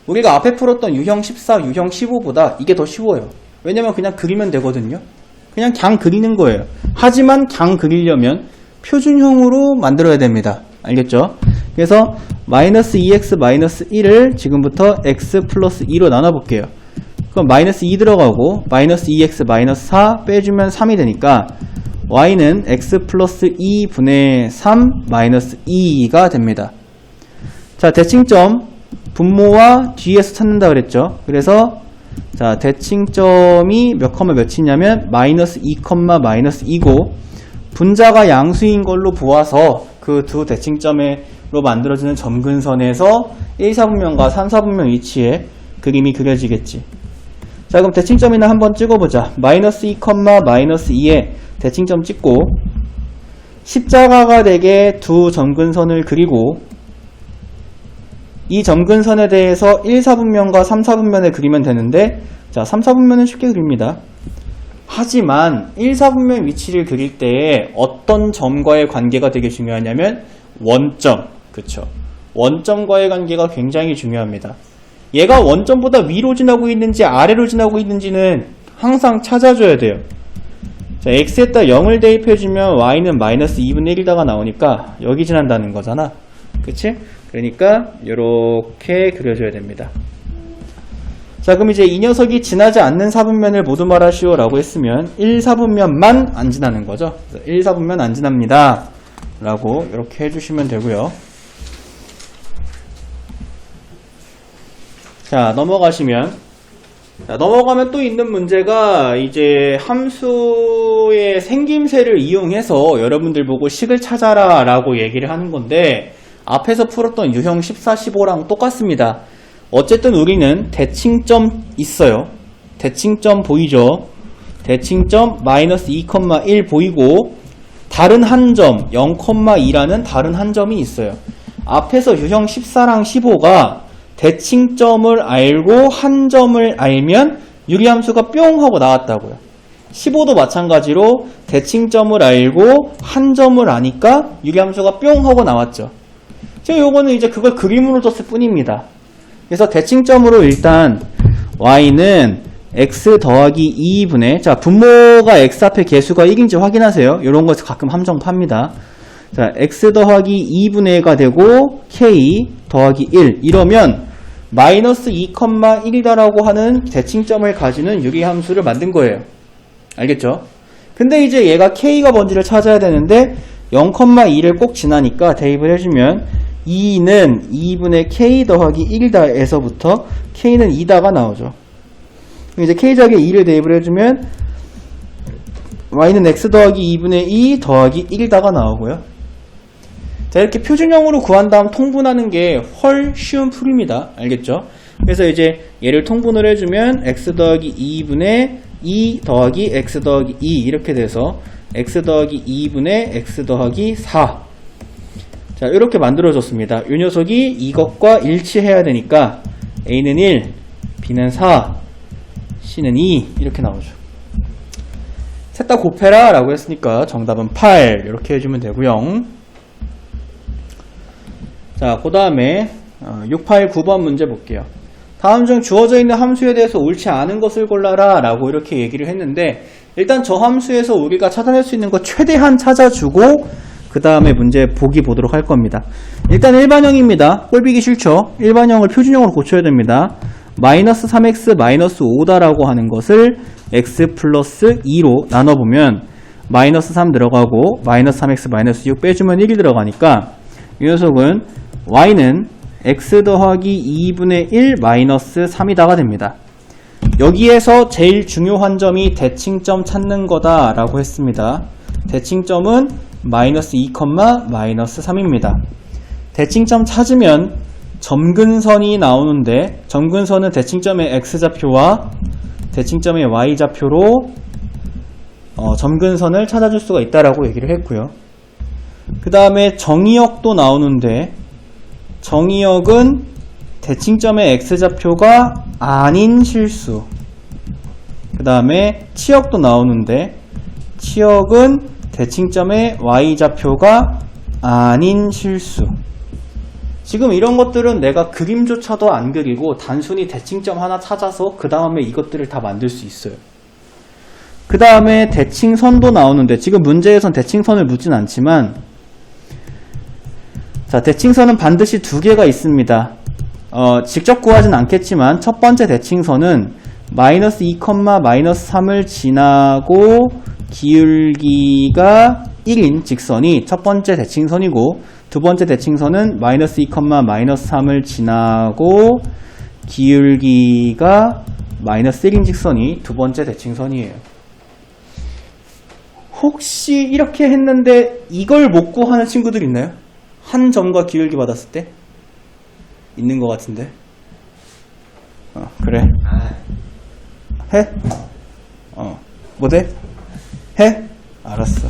우리가 앞에 풀었던 유형 14, 유형 15보다 이게 더 쉬워요. 왜냐면 그냥 그리면 되거든요. 그냥 그리는 거예요. 하지만 그리려면 표준형으로 만들어야 됩니다. 알겠죠? 그래서 마이너스 2x 마이너스 1을 지금부터 x 플러스 2로 나눠볼게요. 그럼 마이너스 2 들어가고 마이너스 2x 마이너스 4 빼주면 3이 되니까 y는 x 플러스 2분의 3 마이너스 2가 됩니다. 자, 대칭점 분모와 뒤에서 찾는다 그랬죠. 그래서 자, 대칭점이 몇 컴마 몇이냐면 마이너스 2 컴마 마이너스 2고 분자가 양수인 걸로 보아서 그 두 대칭점으로 만들어지는 점근선에서 1, 4분면과 3, 4분면 위치에 그림이 그려지겠지. 자, 그럼 대칭점이나 한번 찍어보자. 마이너스 2 컴마 마이너스 2에 대칭점 찍고 십자가가 되게 두 점근선을 그리고 이 점근선에 대해서 1, 4분면과 3, 4분면을 그리면 되는데 자, 3, 4분면은 쉽게 그립니다. 하지만 1, 4분면 위치를 그릴 때에 어떤 점과의 관계가 되게 중요하냐면 원점, 그쵸? 원점과의 관계가 굉장히 중요합니다. 얘가 원점보다 위로 지나고 있는지 아래로 지나고 있는지는 항상 찾아줘야 돼요. 자, x에다 0을 대입해주면 y는 마이너스 2분의 1이다가 나오니까 여기 지난다는 거잖아. 그치? 그러니까 이렇게 그려줘야 됩니다. 자, 그럼 이제 이 녀석이 지나지 않는 4분면을 모두 말하시오 라고 했으면 1, 4분면만 안 지나는 거죠. 1, 4분면 안 지납니다 라고 이렇게 해주시면 되고요. 자, 넘어가시면 넘어가면 또 있는 문제가 이제 함수의 생김새를 이용해서 여러분들 보고 식을 찾아라 라고 얘기를 하는 건데 앞에서 풀었던 유형 14, 15랑 똑같습니다. 어쨌든 우리는 대칭점 있어요. 대칭점 보이죠? 대칭점 마이너스 2,1 보이고 다른 한 점 0,2라는 다른 한 점이 있어요. 앞에서 유형 14랑 15가 대칭점을 알고 한 점을 알면 유리함수가 뿅 하고 나왔다고요. 15도 마찬가지로 대칭점을 알고 한 점을 아니까 유리함수가 뿅 하고 나왔죠. 지금 요거는 이제 그걸 그림으로 줬을 뿐입니다. 그래서 대칭점으로 일단 y는 x 더하기 2분의 자, 분모가 x 앞에 개수가 1인지 확인하세요. 이런 거 가끔 함정 팝니다. 자, x 더하기 2분의가 되고 k 더하기 1 이러면 마이너스 2,1이다라고 하는 대칭점을 가지는 유리함수를 만든 거예요. 알겠죠? 근데 이제 얘가 k가 뭔지를 찾아야 되는데 0,2를 꼭 지나니까 대입을 해주면 2는 2분의 k 더하기 1이다 에서부터 k는 2다가 나오죠. 이제 k 자리에 2를 대입을 해주면 y는 x 더하기 2분의 2 더하기 1이다가 나오고요. 자, 이렇게 표준형으로 구한 다음 통분하는 게 훨 쉬운 풀입니다. 알겠죠? 그래서 이제 얘를 통분을 해주면 x 더하기 2분의 2 더하기 x 더하기 2 이렇게 돼서 x 더하기 2분의 x 더하기 4 자, 이렇게 만들어졌습니다. 이 녀석이 이것과 일치해야 되니까 a는 1, b는 4, c는 2 이렇게 나오죠. 셋 다 곱해라 라고 했으니까 정답은 8 이렇게 해주면 되고요. 자, 그 다음에 6, 8, 9번 문제 볼게요. 다음 중 주어져 있는 함수에 대해서 옳지 않은 것을 골라라 라고 이렇게 얘기를 했는데 일단 저 함수에서 우리가 찾아낼 수 있는 거 최대한 찾아주고 그 다음에 문제 보기 보도록 할 겁니다. 일단 일반형입니다. 꼴비기 싫죠? 일반형을 표준형으로 고쳐야 됩니다. 마이너스 3x 마이너스 5다라고 하는 것을 x 플러스 2로 나눠보면 마이너스 3 들어가고 마이너스 3x 마이너스 6 빼주면 1이 들어가니까 이 녀석은 y는 x 더하기 2분의 1 마이너스 3이다가 됩니다. 여기에서 제일 중요한 점이 대칭점 찾는 거다 라고 했습니다. 대칭점은 마이너스 2, 마이너스 3입니다. 대칭점 찾으면 점근선이 나오는데 점근선은 대칭점의 x좌표와 대칭점의 y좌표로 점근선을 찾아줄 수가 있다라고 얘기를 했고요. 그 다음에 정의역도 나오는데 정의역은 대칭점의 x좌표가 아닌 실수. 그 다음에 치역도 나오는데 치역은 대칭점의 y좌표가 아닌 실수. 지금 이런 것들은 내가 그림조차도 안 그리고 단순히 대칭점 하나 찾아서 그 다음에 이것들을 다 만들 수 있어요. 그 다음에 대칭선도 나오는데 지금 문제에선 대칭선을 묻진 않지만 자, 대칭선은 반드시 두 개가 있습니다. 직접 구하진 않겠지만 첫 번째 대칭선은 마이너스 2, 마이너스 3을 지나고 기울기가 1인 직선이 첫 번째 대칭선이고 두 번째 대칭선은 마이너스 2, 마이너스 3을 지나고 기울기가 마이너스 1인 직선이 두 번째 대칭선이에요. 혹시 이렇게 했는데 이걸 못 구하는 친구들 있나요? 한 점과 기울기 받았을 때? 있는 것 같은데. 그래. 해? 뭐 돼? 해? 알았어.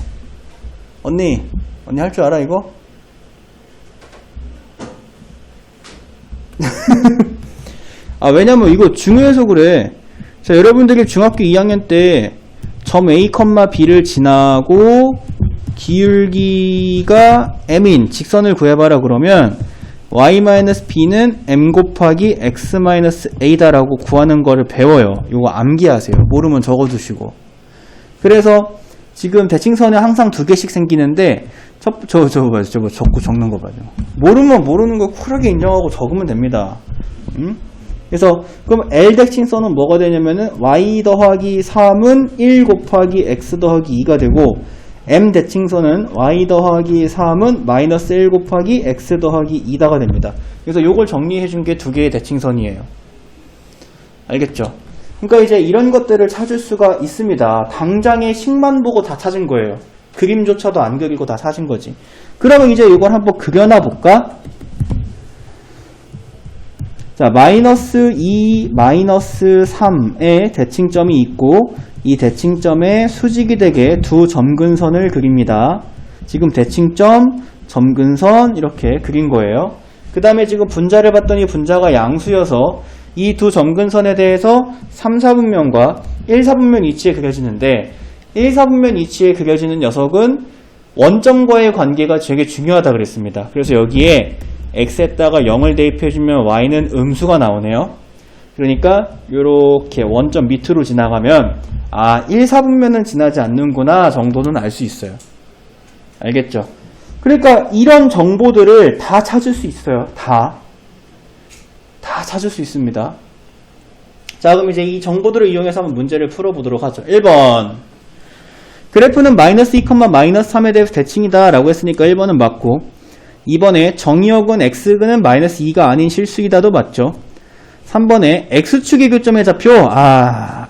언니 할 줄 알아 이거? 왜냐면 이거 중요해서 그래. 자, 여러분들이 중학교 2학년 때 점 A, B를 지나고 기울기가 M인 직선을 구해봐라 그러면 y-b는 m 곱하기 x-a다라고 구하는 거를 배워요. 이거 암기하세요. 모르면 적어두시고. 그래서 지금 대칭선에 항상 두 개씩 생기는데 저거 적고 적는 거 봐요. 모르면 모르는 거 쿨하게 인정하고 적으면 됩니다. 그래서 그럼 L 대칭선은 뭐가 되냐면은 y 더하기 3은 1 곱하기 x 더하기 2가 되고 M 대칭선은 y 더하기 3은 마이너스 1 곱하기 x 더하기 2다가 됩니다. 그래서 요걸 정리해 준 게 두 개의 대칭선이에요. 알겠죠? 그러니까 이제 이런 것들을 찾을 수가 있습니다. 당장의 식만 보고 다 찾은 거예요. 그림조차도 안 그리고 다 찾은 거지. 그러면 이제 이걸 한번 그려놔 볼까? 자, 마이너스 2, 마이너스 3의 대칭점이 있고 이 대칭점에 수직이 되게 두 점근선을 그립니다. 지금 대칭점, 점근선 이렇게 그린 거예요. 그 다음에 지금 분자를 봤더니 분자가 양수여서 이 두 점근선에 대해서 3, 4분면과 1, 4분면 위치에 그려지는데 1, 4분면 위치에 그려지는 녀석은 원점과의 관계가 되게 중요하다 그랬습니다. 그래서 여기에 x에다가 0을 대입해주면 y는 음수가 나오네요. 그러니까 이렇게 원점 밑으로 지나가면 1, 4분면은 지나지 않는구나 정도는 알 수 있어요. 알겠죠? 그러니까 이런 정보들을 다 찾을 수 있어요. 다 찾을 수 있습니다. 자, 그럼 이제 이 정보들을 이용해서 한번 문제를 풀어보도록 하죠. 1번 그래프는 마이너스 2, 마이너스 3에 대해서 대칭이다 라고 했으니까 1번은 맞고 2번에 정의역은 x는 마이너스 2가 아닌 실수이다도 맞죠. 3번에 x축의 교점의 좌표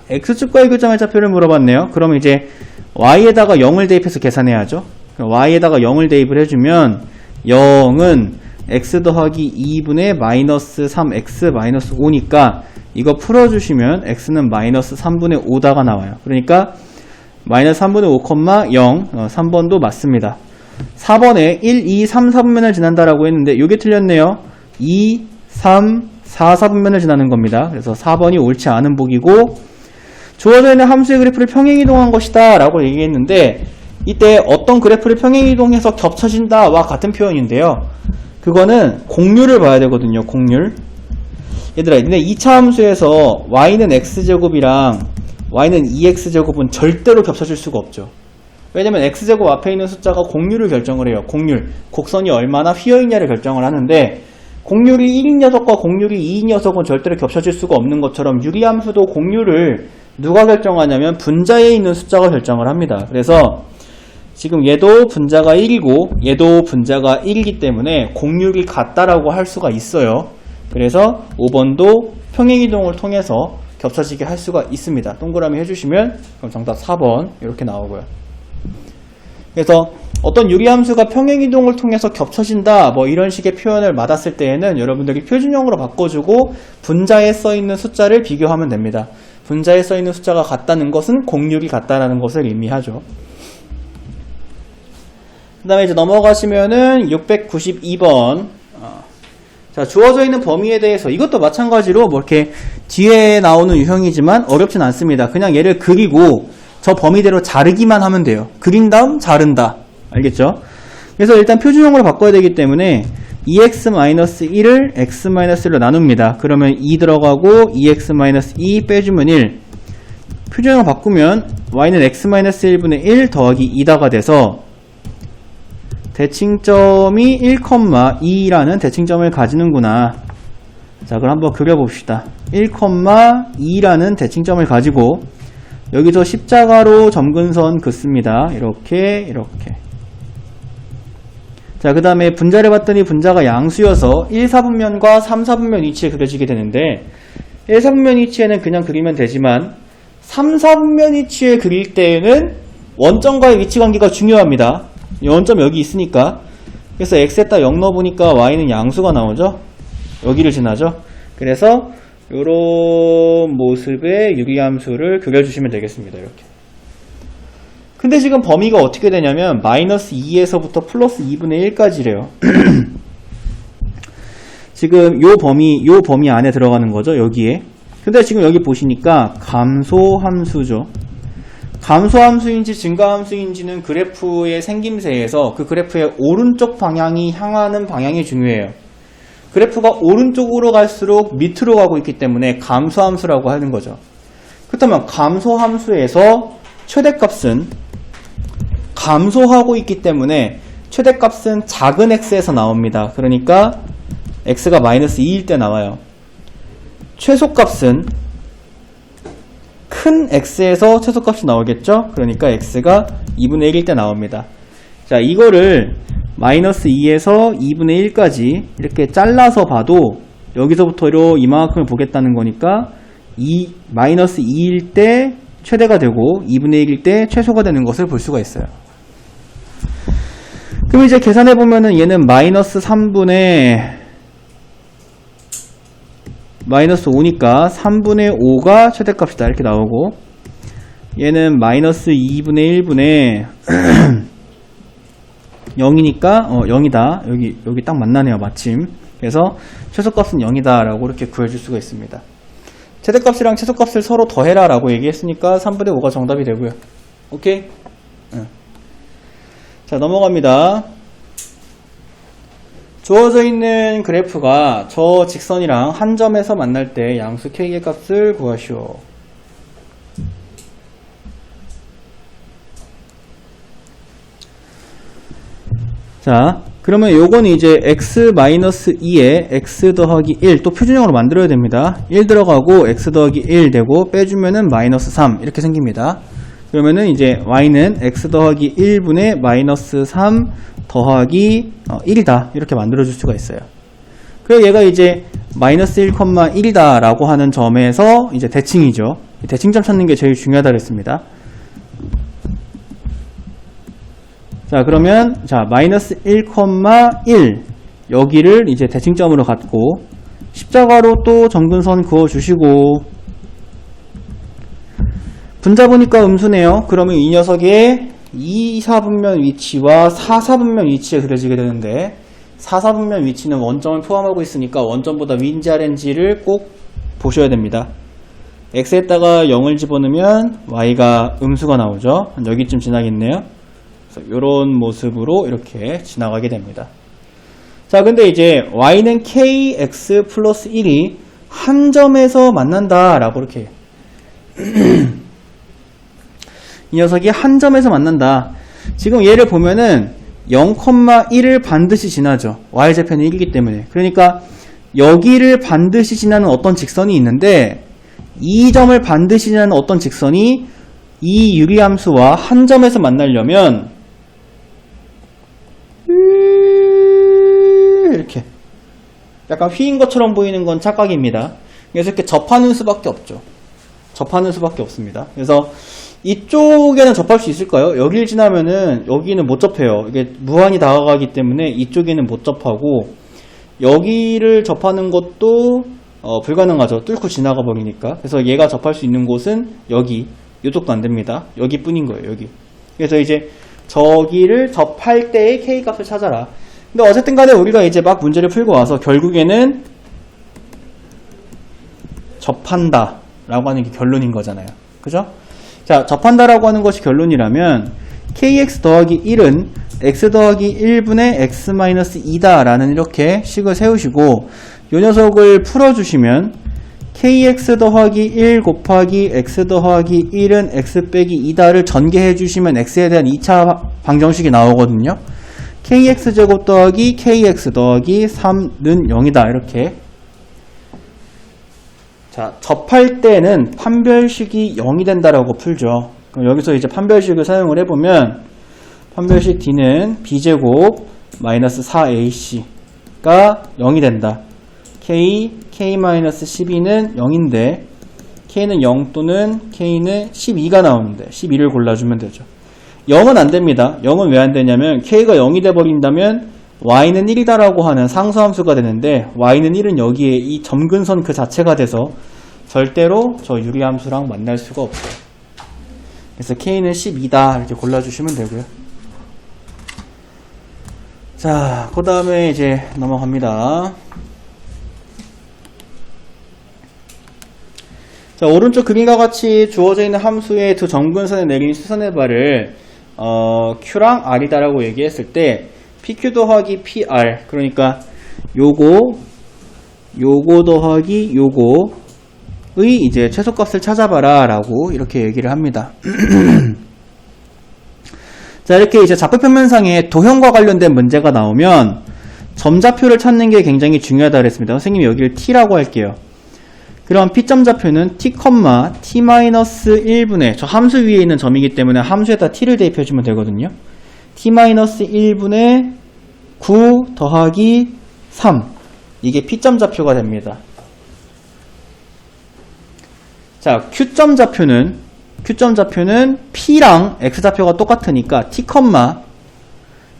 x축과의 교점의 좌표를 물어봤네요. 그러면 이제 y에다가 0을 대입해서 계산해야죠. y에다가 0을 대입을 해주면 0은 x 더하기 2분의 마이너스 3x 마이너스 5니까 이거 풀어주시면 x는 마이너스 3분의 5다가 나와요. 그러니까 마이너스 3분의 5, 0 3번도 맞습니다. 4번에 1, 2, 3, 4분면을 지난다라고 했는데 이게 틀렸네요. 2, 3, 4, 4분면을 지나는 겁니다. 그래서 4번이 옳지 않은 보기고 주어져 있는 함수의 그래프를 평행이동한 것이다 라고 얘기했는데 이때 어떤 그래프를 평행이동해서 겹쳐진다와 같은 표현인데요. 그거는 공률을 봐야 되거든요. 공률. 얘들아, 근데 2차 함수에서 y는 x제곱이랑 y는 2x제곱은 절대로 겹쳐질 수가 없죠. 왜냐면 x제곱 앞에 있는 숫자가 공률을 결정을 해요. 공률, 곡선이 얼마나 휘어있냐를 결정을 하는데 공률이 1인 녀석과 공률이 2인 녀석은 절대로 겹쳐질 수가 없는 것처럼 유리함수도 공률을 누가 결정하냐면 분자에 있는 숫자가 결정을 합니다. 그래서 지금 얘도 분자가 1이고 얘도 분자가 1이기 때문에 공률이 같다라고 할 수가 있어요. 그래서 5번도 평행이동을 통해서 겹쳐지게 할 수가 있습니다. 동그라미 해주시면 그럼 정답 4번 이렇게 나오고요. 그래서 어떤 유리함수가 평행이동을 통해서 겹쳐진다 뭐 이런 식의 표현을 받았을 때에는 여러분들이 표준형으로 바꿔주고 분자에 써있는 숫자를 비교하면 됩니다. 분자에 써있는 숫자가 같다는 것은 공률이 같다라는 것을 의미하죠. 그 다음에 이제 넘어가시면은 692번 자, 주어져 있는 범위에 대해서 이것도 마찬가지로 뭐 이렇게 뒤에 나오는 유형이지만 어렵진 않습니다. 그냥 얘를 그리고 저 범위대로 자르기만 하면 돼요. 그린 다음 자른다. 알겠죠? 그래서 일단 표준형으로 바꿔야 되기 때문에 2x-1을 x-1로 나눕니다. 그러면 2 들어가고 2x-2 빼주면 1. 표준형을 바꾸면 y는 x-1분의 1 더하기 2다가 돼서 대칭점이 1,2라는 대칭점을 가지는구나. 자, 그럼 한번 그려봅시다. 1,2라는 대칭점을 가지고 여기서 십자가로 점근선 긋습니다. 이렇게. 자, 그 다음에 분자를 봤더니 분자가 양수여서 1, 4분면과 3, 4분면 위치에 그려지게 되는데 1, 4분면 위치에는 그냥 그리면 되지만 3, 4분면 위치에 그릴 때에는 원점과의 위치 관계가 중요합니다. 이 원점 여기 있으니까. 그래서 x에다 0 넣어보니까 y는 양수가 나오죠. 여기를 지나죠. 그래서 이런 모습의 유리함수를 그려주시면 되겠습니다. 이렇게. 근데 지금 범위가 어떻게 되냐면 마이너스 2에서부터 플러스 2분의 1까지래요. 지금 요 범위 안에 들어가는 거죠. 여기에. 근데 지금 여기 보시니까 감소함수죠. 감소함수인지 증가함수인지는 그래프의 생김새에서 그 그래프의 오른쪽 방향이 향하는 방향이 중요해요. 그래프가 오른쪽으로 갈수록 밑으로 가고 있기 때문에 감소함수라고 하는 거죠. 그렇다면 감소함수에서 최대값은 감소하고 있기 때문에 최대값은 작은 x에서 나옵니다. 그러니까 x가 마이너스 2일 때 나와요. 최소값은 큰 x에서 최소값이 나오겠죠? 그러니까 x가 2분의 1일 때 나옵니다. 자, 이거를 마이너스 2에서 2분의 1까지 이렇게 잘라서 봐도 여기서부터로 이만큼을 보겠다는 거니까 마이너스 2일 때 최대가 되고 2분의 1일 때 최소가 되는 것을 볼 수가 있어요. 그럼 이제 계산해보면은 얘는 마이너스 3분의 마이너스 5니까 3분의 5가 최대값이다 이렇게 나오고 얘는 마이너스 2분의 1분의 0이니까 0이다. 여기 딱 만나네요. 마침. 그래서 최소값은 0이다 라고 이렇게 구해줄 수가 있습니다. 최대값이랑 최소값을 서로 더해라 라고 얘기했으니까 3분의 5가 정답이 되고요. 오케이? 자, 넘어갑니다. 주어져 있는 그래프가 저 직선이랑 한 점에서 만날 때 양수 k의 값을 구하시오. 자, 그러면 요거는 이제 x-2에 x 더하기 1 또 표준형으로 만들어야 됩니다. 1 들어가고 x 더하기 1 되고 빼주면은 마이너스 3 이렇게 생깁니다. 그러면은 이제 y는 x 더하기 1분의 마이너스 3 더하기 1이다 이렇게 만들어줄 수가 있어요. 그리고 얘가 이제 마이너스 1,1이다 라고 하는 점에서 이제 대칭이죠. 대칭점 찾는 게 제일 중요하다 그랬습니다. 자, 그러면 자 마이너스 1,1 여기를 이제 대칭점으로 갖고 십자가로 또 점근선 그어주시고 분자 보니까 음수네요. 그러면 이 녀석의 2, 4분면 위치와 4, 4분면 위치에 그려지게 되는데 4, 4분면 위치는 원점을 포함하고 있으니까 원점보다 위인지 아래인지를 꼭 보셔야 됩니다. x에다가 0을 집어넣으면 y가 음수가 나오죠. 여기쯤 지나겠네요. 그래서 이런 모습으로 이렇게 지나가게 됩니다. 자, 근데 이제 y는 kx 플러스 1이 한 점에서 만난다 라고 이렇게 이 녀석이 한 점에서 만난다. 지금 얘를 보면은 0,1을 반드시 지나죠. y좌표는 1이기 때문에. 그러니까 여기를 반드시 지나는 어떤 직선이 있는데 이 점을 반드시 지나는 어떤 직선이 이 유리함수와 한 점에서 만나려면 이렇게 약간 휘인 것처럼 보이는 건 착각입니다. 그래서 이렇게 접하는 수밖에 없죠. 접하는 수밖에 없습니다. 그래서 이쪽에는 접할 수 있을까요? 여기를 지나면은 여기는 못 접해요. 이게 무한히 다가가기 때문에 이쪽에는 못 접하고 여기를 접하는 것도 불가능하죠. 뚫고 지나가 버리니까. 그래서 얘가 접할 수 있는 곳은 여기, 이쪽도 안 됩니다. 여기뿐인 거예요. 여기. 그래서 이제 저기를 접할 때의 k 값을 찾아라. 근데 어쨌든 간에 우리가 이제 막 문제를 풀고 와서 결국에는 접한다 라고 하는 게 결론인 거잖아요. 그죠? 자, 접한다라고 하는 것이 결론이라면 kx 더하기 1은 x 더하기 1분의 x-2다 라는 이렇게 식을 세우시고 이 녀석을 풀어주시면 kx 더하기 1 곱하기 x 더하기 1은 x 빼기 2다를 전개해 주시면 x에 대한 2차 방정식이 나오거든요. kx제곱 더하기 kx 더하기 3는 0이다 이렇게. 자, 접할 때는 판별식이 0이 된다라고 풀죠. 그럼 여기서 이제 판별식을 사용을 해보면 판별식 d는 b제곱 마이너스 4ac가 0이 된다. k-12는 0인데 k는 0 또는 k는 12가 나오는데 12를 골라주면 되죠. 0은 안 됩니다. 0은 왜 안 되냐면 k가 0이 돼버린다면 y는 1이다라고 하는 상수함수가 되는데 y는 1은 여기에 이 점근선 그 자체가 돼서 절대로 저 유리함수랑 만날 수가 없어요. 그래서 k는 12다 이렇게 골라주시면 되고요. 자, 그 다음에 이제 넘어갑니다. 자, 오른쪽 그림과 같이 주어져 있는 함수의 두 점근선에 내린 수선의 발을 Q랑 R이다라고 얘기했을 때 PQ 더하기 PR, 그러니까 요거 더하기 요거의 이제 최소값을 찾아봐라 라고 이렇게 얘기를 합니다. 자, 이렇게 이제 좌표평면상에 도형과 관련된 문제가 나오면 점좌표를 찾는 게 굉장히 중요하다 그랬습니다. 선생님이 여기를 T라고 할게요. 그럼 P점 좌표는 T, T-1분의 저 함수 위에 있는 점이기 때문에 함수에다 T를 대입해주면 되거든요. T-1분의 9 더하기 3 이게 P점 좌표가 됩니다. 자, Q점 좌표는 P랑 X좌표가 똑같으니까 T,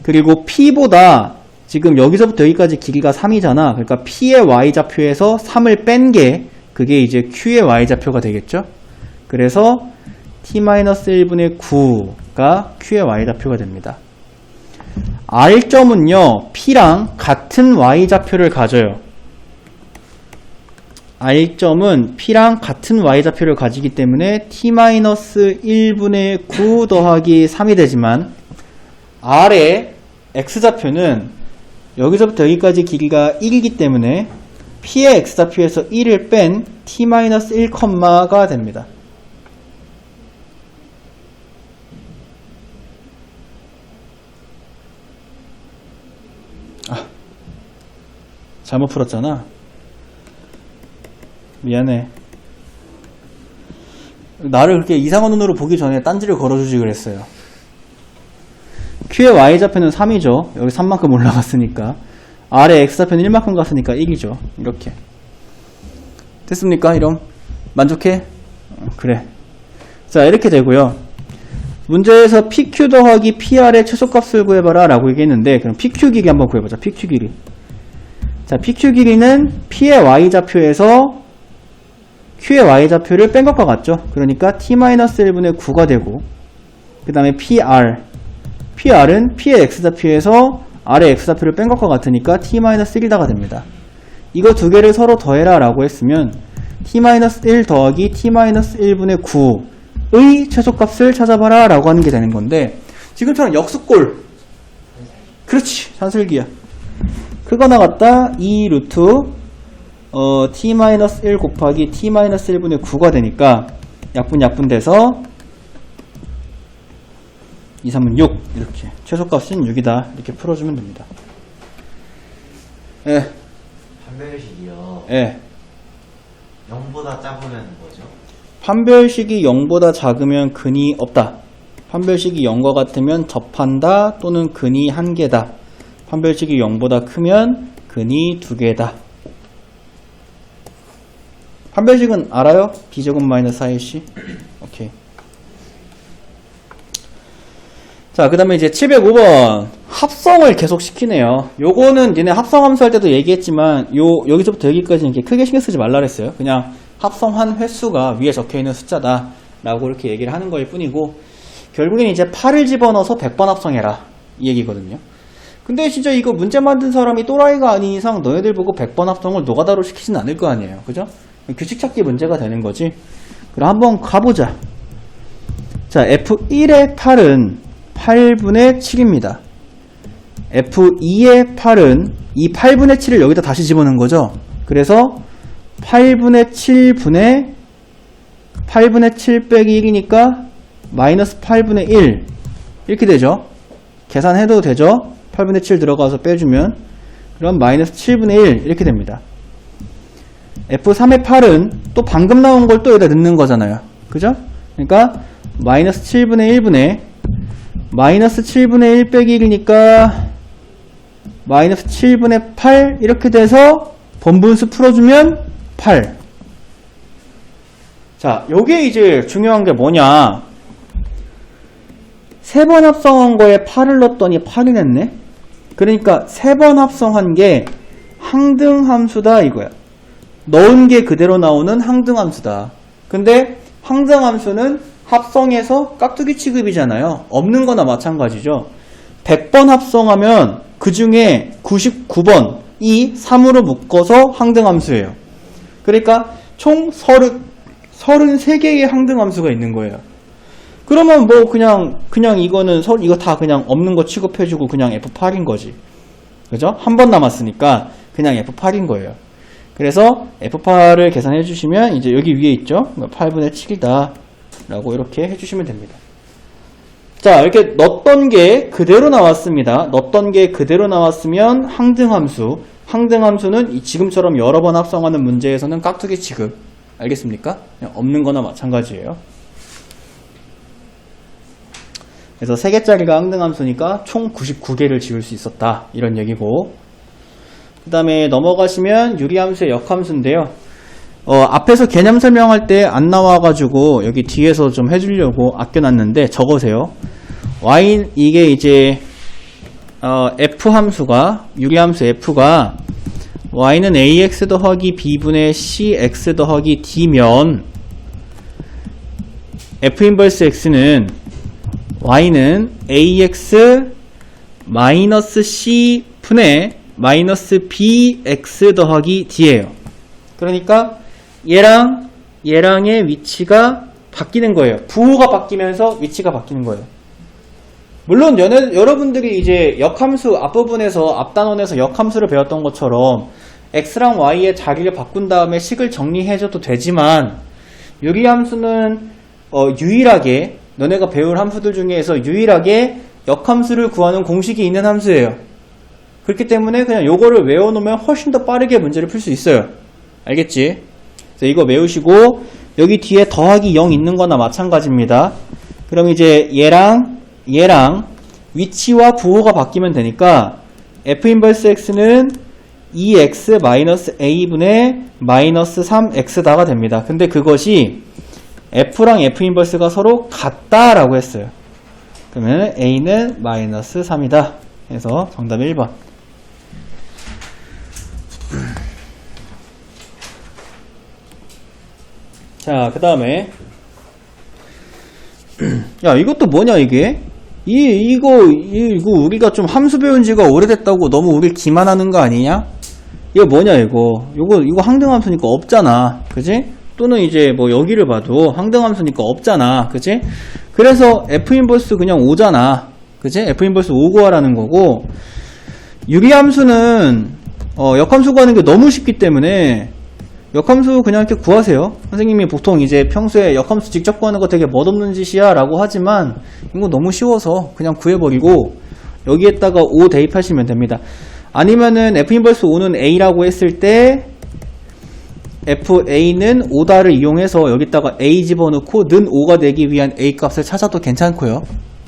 그리고 P보다 지금 여기서부터 여기까지 길이가 3이잖아. 그러니까 P의 Y좌표에서 3을 뺀 게 그게 이제 Q의 Y좌표가 되겠죠. 그래서 T-1분의 9가 Q의 Y좌표가 됩니다. R점은요, P랑 같은 Y좌표를 가져요. R점은 P랑 같은 Y좌표를 가지기 때문에 T-1분의 9 더하기 3이 되지만 R의 X좌표는 여기서부터 여기까지 길이가 1이기 때문에 P의 X좌표에서 1을 뺀 T-1가 됩니다. 잘못 풀었잖아. 미안해. 나를 그렇게 이상한 눈으로 보기 전에 딴지를 걸어주지 그랬어요. Q의 Y좌표는 3이죠. 여기 3만큼 올라갔으니까. R의 X좌표는 1만큼 갔으니까 1이죠. 이렇게. 됐습니까? 이럼 만족해? 그래. 자, 이렇게 되고요. 문제에서 PQ 더하기 PR의 최소값을 구해봐라 라고 얘기했는데, 그럼 PQ 길이 한번 구해보자. PQ 길이. 자, PQ 길이는 P의 Y좌표에서 Q의 Y좌표를 뺀 것과 같죠? 그러니까 T-1분의 9가 되고, 그 다음에 PR은 P의 X좌표에서 R의 X좌표를 뺀 것과 같으니까 T-1가 됩니다. 이거 두 개를 서로 더해라 라고 했으면 T-1 더하기 T-1분의 9의 최소값을 찾아봐라 라고 하는 게 되는 건데, 지금처럼 역수꼴. 그렇지, 산술기야. 그거 나갔다 2 루트 T-1 곱하기 T-1분의 9가 되니까 약분 돼서 2, 3은 6 이렇게 최소값은 6이다 이렇게 풀어주면 됩니다. 예. 판별식이요. 예. 0보다 작으면 뭐죠? 판별식이 0보다 작으면 근이 없다. 판별식이 0과 같으면 접한다 또는 근이 1개다. 판별식이 0보다 크면 근이 2개다. 판별식은 알아요? B제곱 마이너스 4AC? 오케이. 자, 그 다음에 이제 705번. 합성을 계속 시키네요. 요거는 니네 합성함수 할 때도 얘기했지만, 여기서부터 여기까지는 이렇게 크게 신경 쓰지 말라 그랬어요. 그냥 합성한 횟수가 위에 적혀 있는 숫자다. 라고 이렇게 얘기를 하는 거일 뿐이고, 결국엔 이제 8을 집어넣어서 100번 합성해라. 이 얘기거든요. 근데 진짜 이거 문제 만든 사람이 또라이가 아닌 이상 너희들 보고 100번 합성을 노가다로 시키진 않을 거 아니에요. 그죠? 규칙 찾기 문제가 되는 거지. 그럼 한번 가보자. 자, F1의 8은 8분의 7입니다. F2의 8은 이 8분의 7을 여기다 다시 집어넣은 거죠. 그래서 8분의 7분의 8분의 7 빼기 1이니까 마이너스 8분의 1 이렇게 되죠. 계산해도 되죠. 8분의 7 들어가서 빼주면 그럼 마이너스 7분의 1 이렇게 됩니다. F3의 8은 또 방금 나온 걸 또 여기다 넣는 거잖아요. 그죠? 그러니까 마이너스 7분의 1분의 마이너스 7분의 1 빼기 1이니까 마이너스 7분의 8 이렇게 돼서 번분수 풀어주면 8. 자, 요게 이제 중요한 게 뭐냐. 3번 합성한 거에 8을 넣었더니 8이 냈네. 그러니까 3번 합성한 게 항등함수다 이거야. 넣은 게 그대로 나오는 항등함수다. 근데 항등함수는 합성해서 깍두기 취급이잖아요. 없는 거나 마찬가지죠. 100번 합성하면 그 중에 99번이 3으로 묶어서 항등함수예요. 그러니까 총 33개의 항등함수가 있는 거예요. 그러면 뭐 그냥 이거는 이거 다 그냥 없는 거 취급해주고 그냥 F8인 거지. 그죠? 한 번 남았으니까 그냥 F8인 거예요. 그래서 F8을 계산해 주시면 이제 여기 위에 있죠? 8분의 7이다 라고 이렇게 해주시면 됩니다. 자, 이렇게 넣었던 게 그대로 나왔습니다. 넣었던 게 그대로 나왔으면 항등함수. 항등함수는 지금처럼 여러 번 합성하는 문제에서는 깍두기 취급. 알겠습니까? 그냥 없는 거나 마찬가지예요. 그래서 3개짜리가 항등함수니까 총 99개를 지울 수 있었다. 이런 얘기고. 그 다음에 넘어가시면 유리함수의 역함수인데요. 앞에서 개념 설명할 때 안 나와가지고 여기 뒤에서 좀 해주려고 아껴놨는데 적으세요. y 이게 이제 f 함수가 유리함수 f가 y는 ax 더하기 b분의 cx 더하기 d면 f 인버스 x는 y는 ax 마이너스 c 분의 마이너스 bx 더하기 d예요. 그러니까 얘랑의 위치가 바뀌는 거예요. 부호가 바뀌면서 위치가 바뀌는 거예요. 물론 여러분들이 이제 역함수 앞부분에서 앞단원에서 역함수를 배웠던 것처럼 x랑 y의 자리를 바꾼 다음에 식을 정리해줘도 되지만 유리함수는 유일하게 너네가 배울 함수들 중에서 유일하게 역함수를 구하는 공식이 있는 함수예요. 그렇기 때문에 그냥 요거를 외워놓으면 훨씬 더 빠르게 문제를 풀 수 있어요. 알겠지? 그래서 이거 외우시고 여기 뒤에 더하기 0 있는 거나 마찬가지입니다. 그럼 이제 얘랑 위치와 부호가 바뀌면 되니까 f 인버스 x는 2x 마이너스 a분의 마이너스 3x다가 됩니다. 근데 그것이 f랑 f 인버스가 서로 같다라고 했어요. 그러면 a는 마이너스 3이다. 그래서 정답 1번. 자, 그 다음에 야, 이것도 뭐냐 이게? 이거 우리가 좀 함수 배운 지가 오래됐다고 너무 우리 기만하는 거 아니냐? 이거 뭐냐 이거 항등함수니까 없잖아. 그지? 또는 이제 뭐 여기를 봐도 항등함수니까 없잖아. 그지? 그래서 f 인버스 그냥 5잖아. 그지? f 인버스 5 구하라는 거고, 유리함수는 역함수 구하는 게 너무 쉽기 때문에 역함수 그냥 이렇게 구하세요. 선생님이 보통 이제 평소에 역함수 직접 구하는 거 되게 멋없는 짓이야 라고 하지만 이거 너무 쉬워서 그냥 구해버리고 여기에다가 5 대입하시면 됩니다. 아니면은 f 인버스 5는 a라고 했을 때 fa는 5다를 이용해서 여기다가 a 집어넣고 는 5가 되기 위한 a 값을 찾아도 괜찮고요.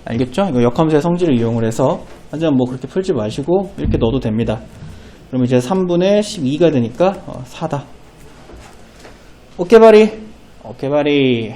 알겠죠? 이거 역함수의 성질을 이용을 해서, 하지만 뭐 그렇게 풀지 마시고 이렇게 넣어도 됩니다. 그럼 이제 3분의 12가 되니까 4다. 오케이 바리.